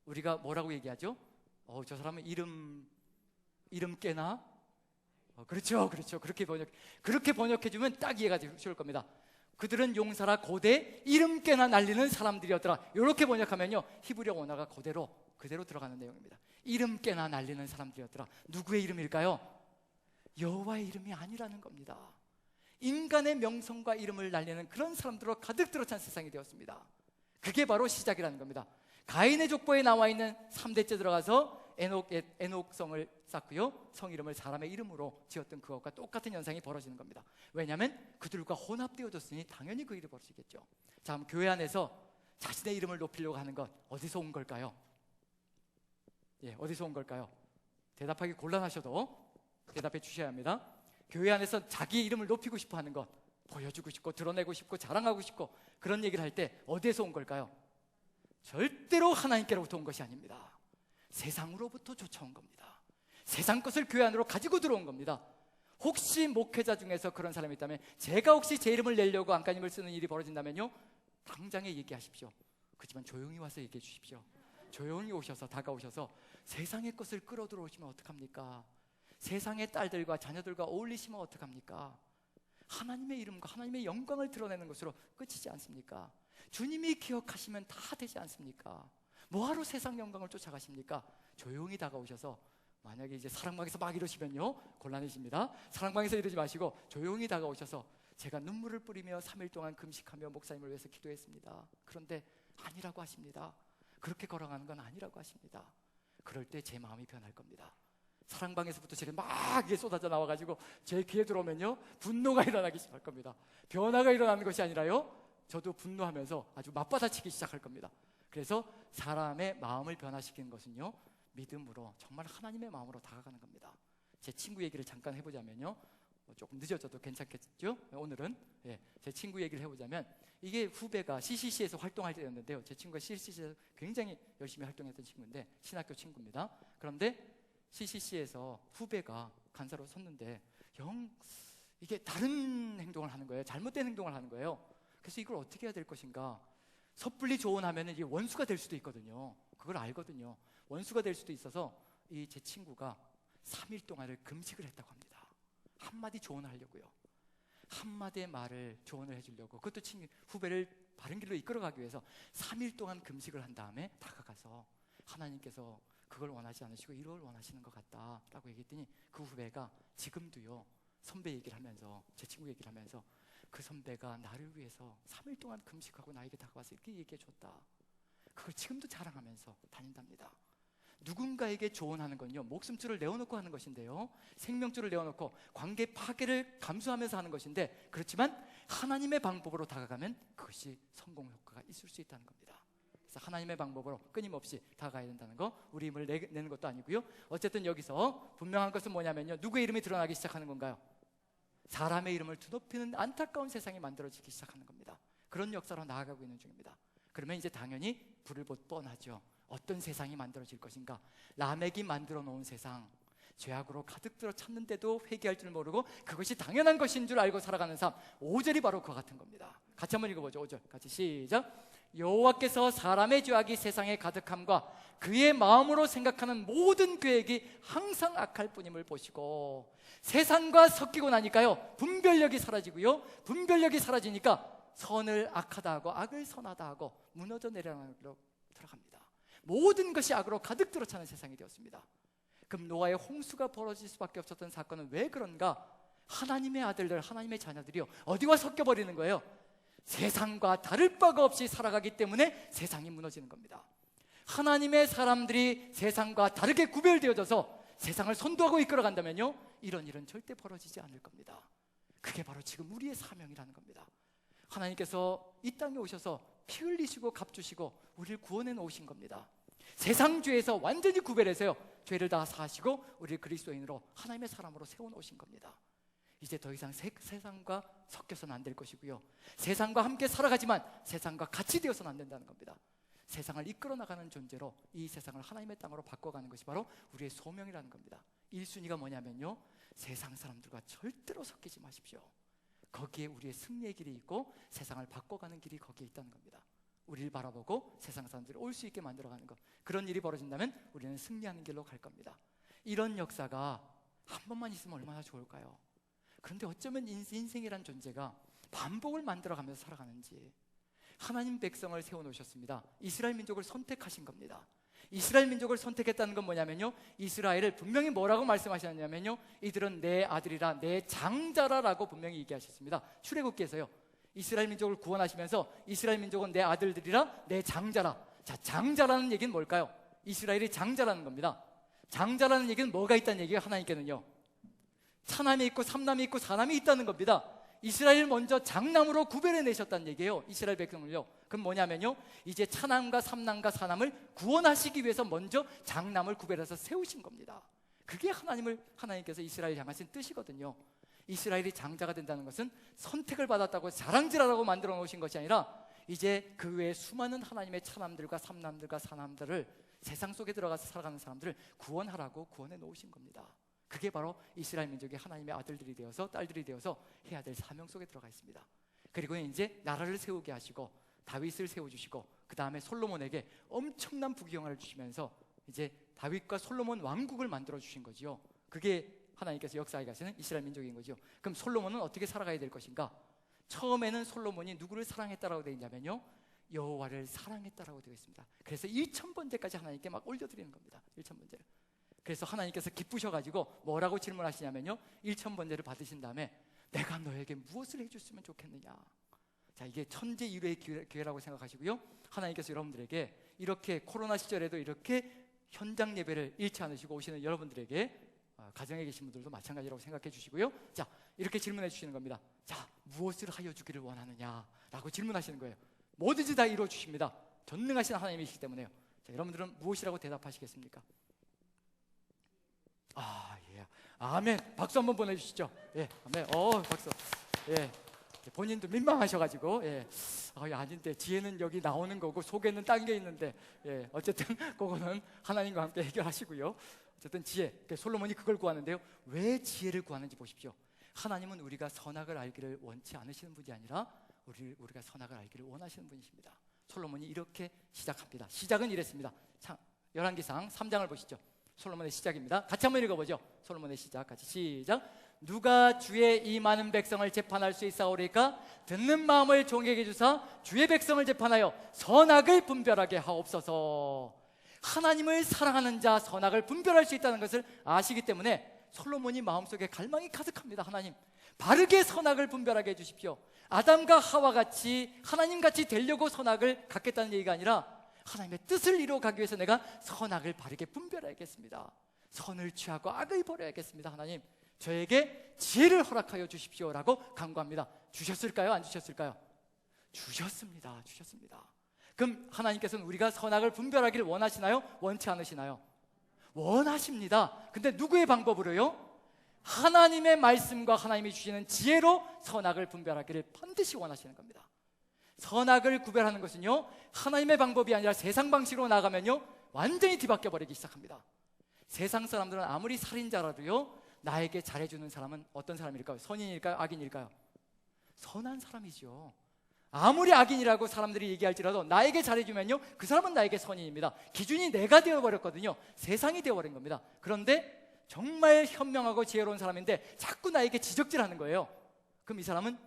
우리가 뭐라고 얘기하죠? 저 사람은 이름 깨나? 그렇죠. 그렇게 번역해주면 딱 이해가 쉬울 겁니다. 그들은 용사라 고대 이름 깨나 날리는 사람들이었더라. 이렇게 번역하면요, 히브리어 원어가 그대로 들어가는 내용입니다. 이름 깨나 날리는 사람들이었더라. 누구의 이름일까요? 여호와의 이름이 아니라는 겁니다. 인간의 명성과 이름을 날리는 그런 사람들로 가득 들어찬 세상이 되었습니다. 그게 바로 시작이라는 겁니다. 가인의 족보에 나와 있는 3대째 들어가서 에녹성을 쌓고요, 성 이름을 사람의 이름으로 지었던 그것과 똑같은 현상이 벌어지는 겁니다. 왜냐하면 그들과 혼합되어졌으니 당연히 그 일이 벌어지겠죠. 자, 그럼 교회 안에서 자신의 이름을 높이려고 하는 것, 어디서 온 걸까요? 어디서 온 걸까요? 대답하기 곤란하셔도 대답해 주셔야 합니다. 교회 안에서 자기 이름을 높이고 싶어 하는 것, 보여주고 싶고 드러내고 싶고 자랑하고 싶고 그런 얘기를 할 때 어디에서 온 걸까요? 절대로 하나님께로부터 온 것이 아닙니다. 세상으로부터 쫓아온 겁니다. 세상 것을 교회 안으로 가지고 들어온 겁니다. 혹시 목회자 중에서 그런 사람이 있다면, 제가 혹시 제 이름을 내려고 안가님을 쓰는 일이 벌어진다면요, 당장에 얘기하십시오. 그렇지만 조용히 와서 얘기해 주십시오. 조용히 오셔서, 다가오셔서 세상의 것을 끌어들어오시면 어떡합니까? 세상의 딸들과 자녀들과 어울리시면 어떡합니까? 하나님의 이름과 하나님의 영광을 드러내는 것으로 끝이지 않습니까? 주님이 기억하시면 다 되지 않습니까? 뭐하러 세상 영광을 쫓아가십니까? 조용히 다가오셔서, 만약에 이제 사랑방에서 막 이러시면요, 곤란해집니다. 사랑방에서 이러지 마시고 조용히 다가오셔서, 제가 눈물을 뿌리며 3일 동안 금식하며 목사님을 위해서 기도했습니다. 그런데 아니라고 하십니다. 그렇게 걸어가는 건 아니라고 하십니다. 그럴 때 제 마음이 변할 겁니다. 사랑방에서부터 제가 막 이게 쏟아져 나와가지고 제 귀에 들어오면요, 분노가 일어나기 시작할 겁니다. 변화가 일어나는 것이 아니라요, 저도 분노하면서 아주 맞받아치기 시작할 겁니다. 그래서 사람의 마음을 변화시키는 것은요, 믿음으로, 정말 하나님의 마음으로 다가가는 겁니다. 제 친구 얘기를 잠깐 해보자면요, 조금 늦어져도 괜찮겠죠? 오늘은 제 친구 얘기를 해보자면, 이게 후배가 CCC에서 활동할 때였는데요, 제 친구가 CCC에서 굉장히 열심히 활동했던 친구인데, 신학교 친구입니다. 그런데 CCC에서 후배가 간사로 섰는데 이게 다른 행동을 하는 거예요. 잘못된 행동을 하는 거예요. 그래서 이걸 어떻게 해야 될 것인가, 섣불리 조언하면 이게 원수가 될 수도 있거든요. 그걸 알거든요. 원수가 될 수도 있어서 이 제 친구가 3일 동안을 금식을 했다고 합니다. 한마디 조언을 하려고요. 한마디의 말을 조언을 해주려고, 그것도 후배를 바른 길로 이끌어가기 위해서 3일 동안 금식을 한 다음에 다가가서, 하나님께서 그걸 원하지 않으시고 이걸 원하시는 것 같다 라고 얘기했더니, 그 후배가 지금도요, 선배 얘기를 하면서, 제 친구 얘기를 하면서, 그 선배가 나를 위해서 3일 동안 금식하고 나에게 다가와서 이렇게 얘기해 줬다, 그걸 지금도 자랑하면서 다닌답니다. 누군가에게 조언하는 건요, 목숨줄을 내어놓고 하는 것인데요, 생명줄을 내어놓고 관계 파괴를 감수하면서 하는 것인데, 그렇지만 하나님의 방법으로 다가가면 그것이 성공 효과가 있을 수 있다는 겁니다. 그래서 하나님의 방법으로 끊임없이 다가가야 된다는 거, 우리 힘을 내는 것도 아니고요. 어쨌든 여기서 분명한 것은 뭐냐면요, 누구의 이름이 드러나기 시작하는 건가요? 사람의 이름을 드높이는 안타까운 세상이 만들어지기 시작하는 겁니다. 그런 역사로 나아가고 있는 중입니다. 그러면 이제 당연히 불을 봇 뻔하죠. 어떤 세상이 만들어질 것인가? 라멕이 만들어 놓은 세상, 죄악으로 가득 들어 찼는데도 회개할 줄 모르고 그것이 당연한 것인 줄 알고 살아가는 삶, 5절이 바로 그와 같은 겁니다. 같이 한번 읽어보죠. 5절 같이 시작. 여호와께서 사람의 죄악이 세상에 가득함과 그의 마음으로 생각하는 모든 계획이 항상 악할 뿐임을 보시고, 세상과 섞이고 나니까요, 분별력이 사라지고요, 분별력이 사라지니까 선을 악하다 하고 악을 선하다 하고 무너져 내려가는 길로 들어갑니다. 모든 것이 악으로 가득 들어 차는 세상이 되었습니다. 그럼 노아의 홍수가 벌어질 수밖에 없었던 사건은 왜 그런가? 하나님의 아들들, 하나님의 자녀들이요, 어디와 섞여버리는 거예요? 세상과 다를 바가 없이 살아가기 때문에 세상이 무너지는 겁니다. 하나님의 사람들이 세상과 다르게 구별되어져서 세상을 선도하고 이끌어간다면요, 이런 일은 절대 벌어지지 않을 겁니다. 그게 바로 지금 우리의 사명이라는 겁니다. 하나님께서 이 땅에 오셔서 피 흘리시고 값주시고 우리를 구원해 놓으신 겁니다. 세상 죄에서 완전히 구별해서요, 죄를 다 사하시고 우리를 그리스도인으로, 하나님의 사람으로 세워놓으신 겁니다. 이제 더 이상 세상과 섞여서는 안 될 것이고요, 세상과 함께 살아가지만 세상과 같이 되어서는 안 된다는 겁니다. 세상을 이끌어 나가는 존재로 이 세상을 하나님의 땅으로 바꿔가는 것이 바로 우리의 소명이라는 겁니다. 1순위가 뭐냐면요, 세상 사람들과 절대로 섞이지 마십시오. 거기에 우리의 승리의 길이 있고 세상을 바꿔가는 길이 거기에 있다는 겁니다. 우리를 바라보고 세상 사람들이 올 수 있게 만들어가는 것, 그런 일이 벌어진다면 우리는 승리하는 길로 갈 겁니다. 이런 역사가 한 번만 있으면 얼마나 좋을까요? 그런데 어쩌면 인생이란 존재가 반복을 만들어가면서 살아가는지, 하나님 백성을 세워놓으셨습니다. 이스라엘 민족을 선택하신 겁니다. 이스라엘 민족을 선택했다는 건 뭐냐면요, 이스라엘을 분명히 뭐라고 말씀하셨냐면요, 이들은 내 아들이라 내 장자라라고 분명히 얘기하셨습니다. 출애굽기에서요, 이스라엘 민족을 구원하시면서 이스라엘 민족은 내 아들들이라 내 장자라. 자, 장자라는 얘기는 뭘까요? 이스라엘이 장자라는 겁니다. 장자라는 얘기는 뭐가 있다는 얘기예요? 하나님께는요, 차남이 있고 삼남이 있고 사남이 있다는 겁니다. 이스라엘 먼저 장남으로 구별해 내셨다는 얘기예요, 이스라엘 백성을요. 그럼 뭐냐면요, 이제 차남과 삼남과 사남을 구원하시기 위해서 먼저 장남을 구별해서 세우신 겁니다. 그게 하나님께서 이스라엘 향하신 뜻이거든요. 이스라엘이 장자가 된다는 것은 선택을 받았다고 자랑질하라고 만들어 놓으신 것이 아니라, 이제 그 외에 수많은 하나님의 차남들과 삼남들과 사남들을, 세상 속에 들어가서 살아가는 사람들을 구원하라고 구원해 놓으신 겁니다. 그게 바로 이스라엘 민족이 하나님의 아들들이 되어서 딸들이 되어서 해야 될 사명 속에 들어가 있습니다. 그리고 이제 나라를 세우게 하시고 다윗을 세워주시고, 그 다음에 솔로몬에게 엄청난 부귀영화를 주시면서 이제 다윗과 솔로몬 왕국을 만들어 주신 거지요. 그게 하나님께서 역사에 가시는 이스라엘 민족인 거죠. 그럼 솔로몬은 어떻게 살아가야 될 것인가? 처음에는 솔로몬이 누구를 사랑했다라고 되어 있냐면요, 여호와를 사랑했다라고 되어 있습니다. 그래서 1000번째까지 하나님께 막 올려드리는 겁니다. 1000번째를. 그래서 하나님께서 기쁘셔가지고 뭐라고 질문하시냐면요, 1000번째를 받으신 다음에 내가 너에게 무엇을 해줬으면 좋겠느냐. 자, 이게 천재일회의 기회라고 생각하시고요, 하나님께서 여러분들에게 이렇게 코로나 시절에도 이렇게 현장 예배를 잃지 않으시고 오시는 여러분들에게, 가정에 계신 분들도 마찬가지라고 생각해 주시고요, 자, 이렇게 질문해 주시는 겁니다. 자, 무엇을 하여 주기를 원하느냐 라고 질문하시는 거예요. 뭐든지 다 이루어 주십니다. 전능하신 하나님이시기 때문에요. 자, 여러분들은 무엇이라고 대답하시겠습니까? 예. 아멘. 박수 한번 보내주시죠. 예, 아멘. 박수. 예. 본인도 민망하셔가지고, 아닌데 지혜는 여기 나오는 거고 속에는 딴 게 있는데, 어쨌든 그거는 하나님과 함께 해결하시고요. 어쨌든 지혜, 솔로몬이 그걸 구하는데요. 왜 지혜를 구하는지 보십시오. 하나님은 우리가 선악을 알기를 원치 않으시는 분이 아니라 우리가 선악을 알기를 원하시는 분이십니다. 솔로몬이 이렇게 시작합니다. 시작은 이랬습니다. 열왕기상 3장을 보시죠. 솔로몬의 시작입니다. 같이 한번 읽어보죠. 솔로몬의 시작, 같이 시작. 누가 주의 이 많은 백성을 재판할 수 있사오리까? 듣는 마음을 종에게 주사 주의 백성을 재판하여 선악을 분별하게 하옵소서. 하나님을 사랑하는 자 선악을 분별할 수 있다는 것을 아시기 때문에 솔로몬이 마음속에 갈망이 가득합니다. 하나님, 바르게 선악을 분별하게 해주십시오. 아담과 하와같이 하나님같이 되려고 선악을 갖겠다는 얘기가 아니라 하나님의 뜻을 이루어가기 위해서 내가 선악을 바르게 분별해야겠습니다. 선을 취하고 악을 버려야겠습니다. 하나님, 저에게 지혜를 허락하여 주십시오라고 간구합니다. 주셨을까요? 안 주셨을까요? 주셨습니다. 그럼 하나님께서는 우리가 선악을 분별하기를 원하시나요? 원치 않으시나요? 원하십니다. 근데 누구의 방법으로요? 하나님의 말씀과 하나님이 주시는 지혜로 선악을 분별하기를 반드시 원하시는 겁니다. 선악을 구별하는 것은요, 하나님의 방법이 아니라 세상 방식으로 나가면요 완전히 뒤바뀌어 버리기 시작합니다. 세상 사람들은 아무리 살인자라도요, 나에게 잘해주는 사람은 어떤 사람일까요? 선인일까요? 악인일까요? 선한 사람이죠. 아무리 악인이라고 사람들이 얘기할지라도 나에게 잘해주면요, 그 사람은 나에게 선인입니다. 기준이 내가 되어버렸거든요. 세상이 되어버린 겁니다. 그런데 정말 현명하고 지혜로운 사람인데 자꾸 나에게 지적질하는 거예요. 그럼 이 사람은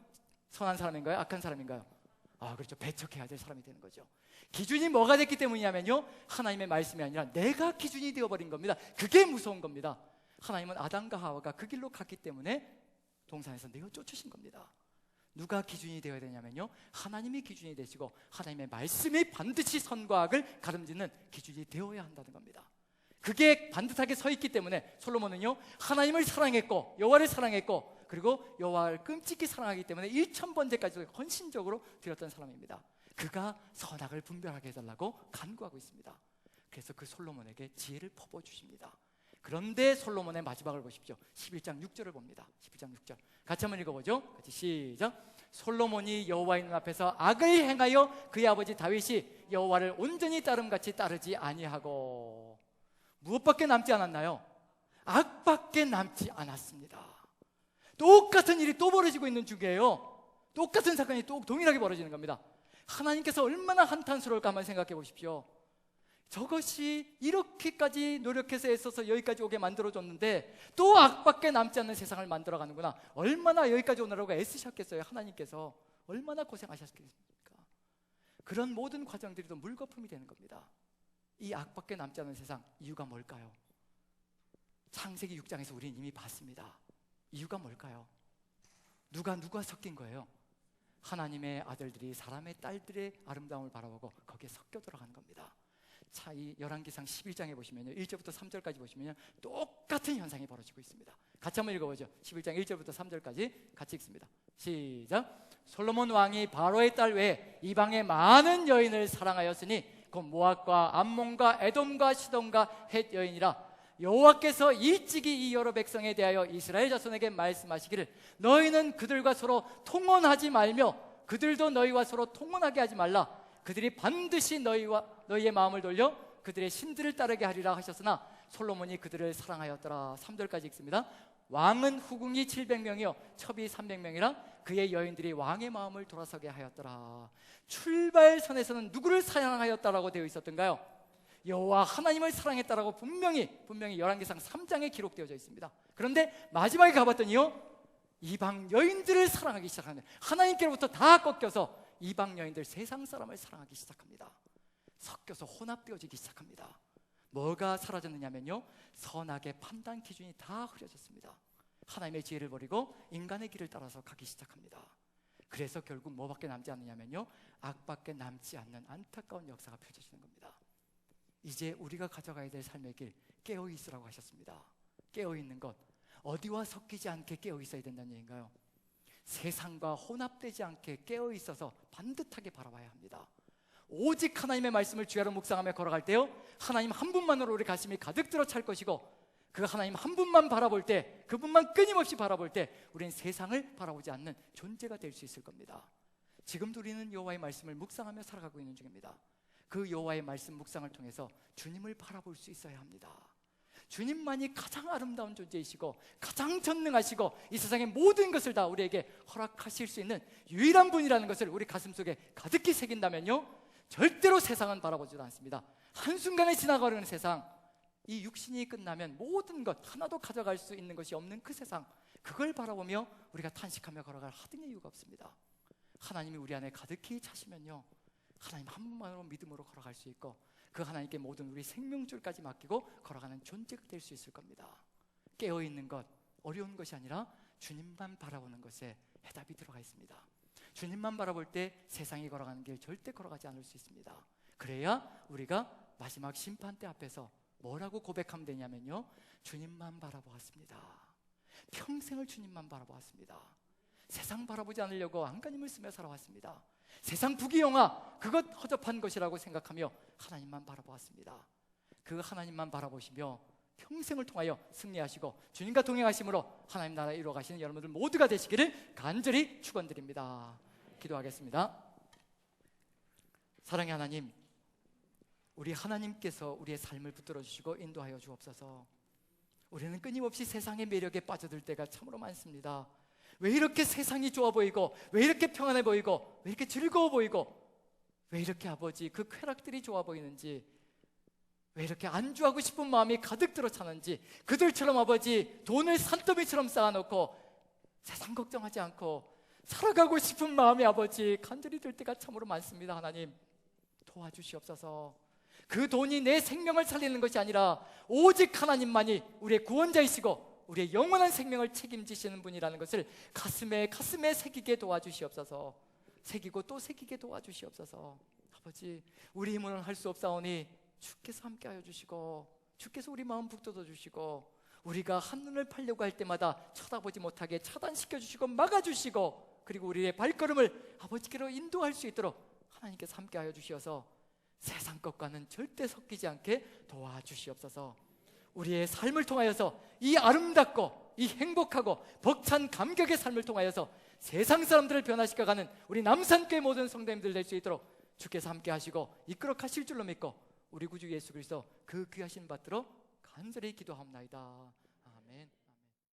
선한 사람인가요? 악한 사람인가요? 그렇죠. 배척해야 될 사람이 되는 거죠. 기준이 뭐가 됐기 때문이냐면요, 하나님의 말씀이 아니라 내가 기준이 되어버린 겁니다. 그게 무서운 겁니다. 하나님은 아담과 하와가 그 길로 갔기 때문에 동산에서 내어 쫓으신 겁니다. 누가 기준이 되어야 되냐면요, 하나님이 기준이 되시고 하나님의 말씀이 반드시 선과 악을 가름짓는 기준이 되어야 한다는 겁니다. 그게 반듯하게 서 있기 때문에 솔로몬은요, 하나님을 사랑했고 여호와를 사랑했고 그리고 여호와를 끔찍히 사랑하기 때문에 1000번째까지 헌신적으로 드렸던 사람입니다. 그가 선악을 분별하게 해달라고 간구하고 있습니다. 그래서 그 솔로몬에게 지혜를 퍼부어주십니다. 그런데 솔로몬의 마지막을 보십시오. 11장 6절을 봅니다. 11장 6절 같이 한번 읽어보죠. 같이 시작. 솔로몬이 여호와의 눈앞에서 악을 행하여 그의 아버지 다윗이 여호와를 온전히 따름같이 따르지 아니하고, 무엇밖에 남지 않았나요? 악밖에 남지 않았습니다. 똑같은 일이 또 벌어지고 있는 중이에요. 똑같은 사건이 또 동일하게 벌어지는 겁니다. 하나님께서 얼마나 한탄스러울까 한번 생각해 보십시오. 저것이 이렇게까지 노력해서 애써서 여기까지 오게 만들어줬는데 또 악밖에 남지 않는 세상을 만들어가는구나. 얼마나 여기까지 오느라고 애쓰셨겠어요. 하나님께서 얼마나 고생하셨겠습니까? 그런 모든 과정들이 또 물거품이 되는 겁니다. 이 악밖에 남지 않는 세상, 이유가 뭘까요? 창세기 6장에서 우리는 이미 봤습니다. 이유가 뭘까요? 누가 섞인 거예요? 하나님의 아들들이 사람의 딸들의 아름다움을 바라보고 거기에 섞여 들어가는 겁니다. 자, 이 열왕기상 11장에 보시면요, 1절부터 3절까지 보시면요, 똑같은 현상이 벌어지고 있습니다. 같이 한번 읽어보죠. 11장 1절부터 3절까지 같이 읽습니다. 시작. 솔로몬 왕이 바로의 딸 외에 이방의 많은 여인을 사랑하였으니 곧 모압과 암몬과 에돔과 시돈과 헷 여인이라. 여호와께서 일찍이 이 여러 백성에 대하여 이스라엘 자손에게 말씀하시기를 너희는 그들과 서로 통혼하지 말며 그들도 너희와 서로 통혼하게 하지 말라. 그들이 반드시 너희의 마음을 돌려 그들의 신들을 따르게 하리라 하셨으나 솔로몬이 그들을 사랑하였더라. 3절까지 읽습니다. 왕은 후궁이 700명이요 첩이 300명이라 그의 여인들이 왕의 마음을 돌아서게 하였더라. 출발선에서는 누구를 사랑하였다라고 되어 있었던가요? 여호와 하나님을 사랑했다라고 분명히 열왕기상 3장에 기록되어져 있습니다. 그런데 마지막에 가봤더니요, 이방 여인들을 사랑하기 시작하는, 하나님께로부터 다 꺾여서 이방 여인들, 세상 사람을 사랑하기 시작합니다. 섞여서 혼합되어지기 시작합니다. 뭐가 사라졌느냐면요, 선악의 판단 기준이 다 흐려졌습니다. 하나님의 지혜를 버리고 인간의 길을 따라서 가기 시작합니다. 그래서 결국 뭐밖에 남지 않느냐면요, 악밖에 남지 않는 안타까운 역사가 펼쳐지는 겁니다. 이제 우리가 가져가야 될 삶의 길, 깨어있으라고 하셨습니다. 깨어있는 것, 어디와 섞이지 않게 깨어있어야 된다는 얘기인가요? 세상과 혼합되지 않게 깨어있어서 반듯하게 바라봐야 합니다. 오직 하나님의 말씀을 주야로 묵상하며 걸어갈 때요, 하나님 한 분만으로 우리 가슴이 가득 들어 찰 것이고, 그 하나님 한 분만 바라볼 때, 그분만 끊임없이 바라볼 때 우리는 세상을 바라보지 않는 존재가 될 수 있을 겁니다. 지금도 우리는 여호와의 말씀을 묵상하며 살아가고 있는 중입니다. 그 여호와의 말씀 묵상을 통해서 주님을 바라볼 수 있어야 합니다. 주님만이 가장 아름다운 존재이시고 가장 전능하시고 이 세상의 모든 것을 다 우리에게 허락하실 수 있는 유일한 분이라는 것을 우리 가슴속에 가득히 새긴다면요, 절대로 세상은 바라보지도 않습니다. 한순간에 지나가려는 세상, 이 육신이 끝나면 모든 것 하나도 가져갈 수 있는 것이 없는 그 세상, 그걸 바라보며 우리가 탄식하며 걸어갈 하등의 이유가 없습니다. 하나님이 우리 안에 가득히 차시면요, 하나님 한 분만으로 믿음으로 걸어갈 수 있고, 그 하나님께 모든 우리 생명줄까지 맡기고 걸어가는 존재가 될 수 있을 겁니다. 깨어있는 것, 어려운 것이 아니라 주님만 바라보는 것에 해답이 들어가 있습니다. 주님만 바라볼 때 세상이 걸어가는 길 절대 걸어가지 않을 수 있습니다. 그래야 우리가 마지막 심판대 앞에서 뭐라고 고백하면 되냐면요, 주님만 바라보았습니다. 평생을 주님만 바라보았습니다. 세상 바라보지 않으려고 안간힘을 쓰며 살아왔습니다. 세상 부귀영화, 그것 허접한 것이라고 생각하며 하나님만 바라보았습니다. 그 하나님만 바라보시며 평생을 통하여 승리하시고 주님과 동행하심으로 하나님 나라 이루어 가시는 여러분들 모두가 되시기를 간절히 축원드립니다. 기도하겠습니다. 사랑의 하나님, 우리 하나님께서 우리의 삶을 붙들어 주시고 인도하여 주옵소서. 우리는 끊임없이 세상의 매력에 빠져들 때가 참으로 많습니다. 왜 이렇게 세상이 좋아 보이고, 왜 이렇게 평안해 보이고, 왜 이렇게 즐거워 보이고, 왜 이렇게 아버지 그 쾌락들이 좋아 보이는지, 왜 이렇게 안주하고 싶은 마음이 가득 들어 차는지, 그들처럼 아버지 돈을 산더미처럼 쌓아놓고 세상 걱정하지 않고 살아가고 싶은 마음이 아버지 간절히 들 때가 참으로 많습니다. 하나님 도와주시옵소서. 그 돈이 내 생명을 살리는 것이 아니라 오직 하나님만이 우리의 구원자이시고 우리의 영원한 생명을 책임지시는 분이라는 것을 가슴에 새기게 도와주시옵소서. 새기고 또 새기게 도와주시옵소서. 아버지, 우리 힘으로는 할 수 없사오니 주께서 함께하여 주시고, 주께서 우리 마음 북돋워 주시고, 우리가 한눈을 팔려고 할 때마다 쳐다보지 못하게 차단시켜 주시고 막아주시고, 그리고 우리의 발걸음을 아버지께로 인도할 수 있도록 하나님께서 함께하여 주시어서 세상 것과는 절대 섞이지 않게 도와주시옵소서. 우리의 삶을 통하여서 이 아름답고 이 행복하고 벅찬 감격의 삶을 통하여서 세상 사람들을 변화시켜가는 우리 남산교회 모든 성도님들 될 수 있도록 주께서 함께 하시고 이끌어 가실 줄로 믿고 우리 구주 예수 그리스도 그 귀하신 받들어 간절히 기도하옵나이다.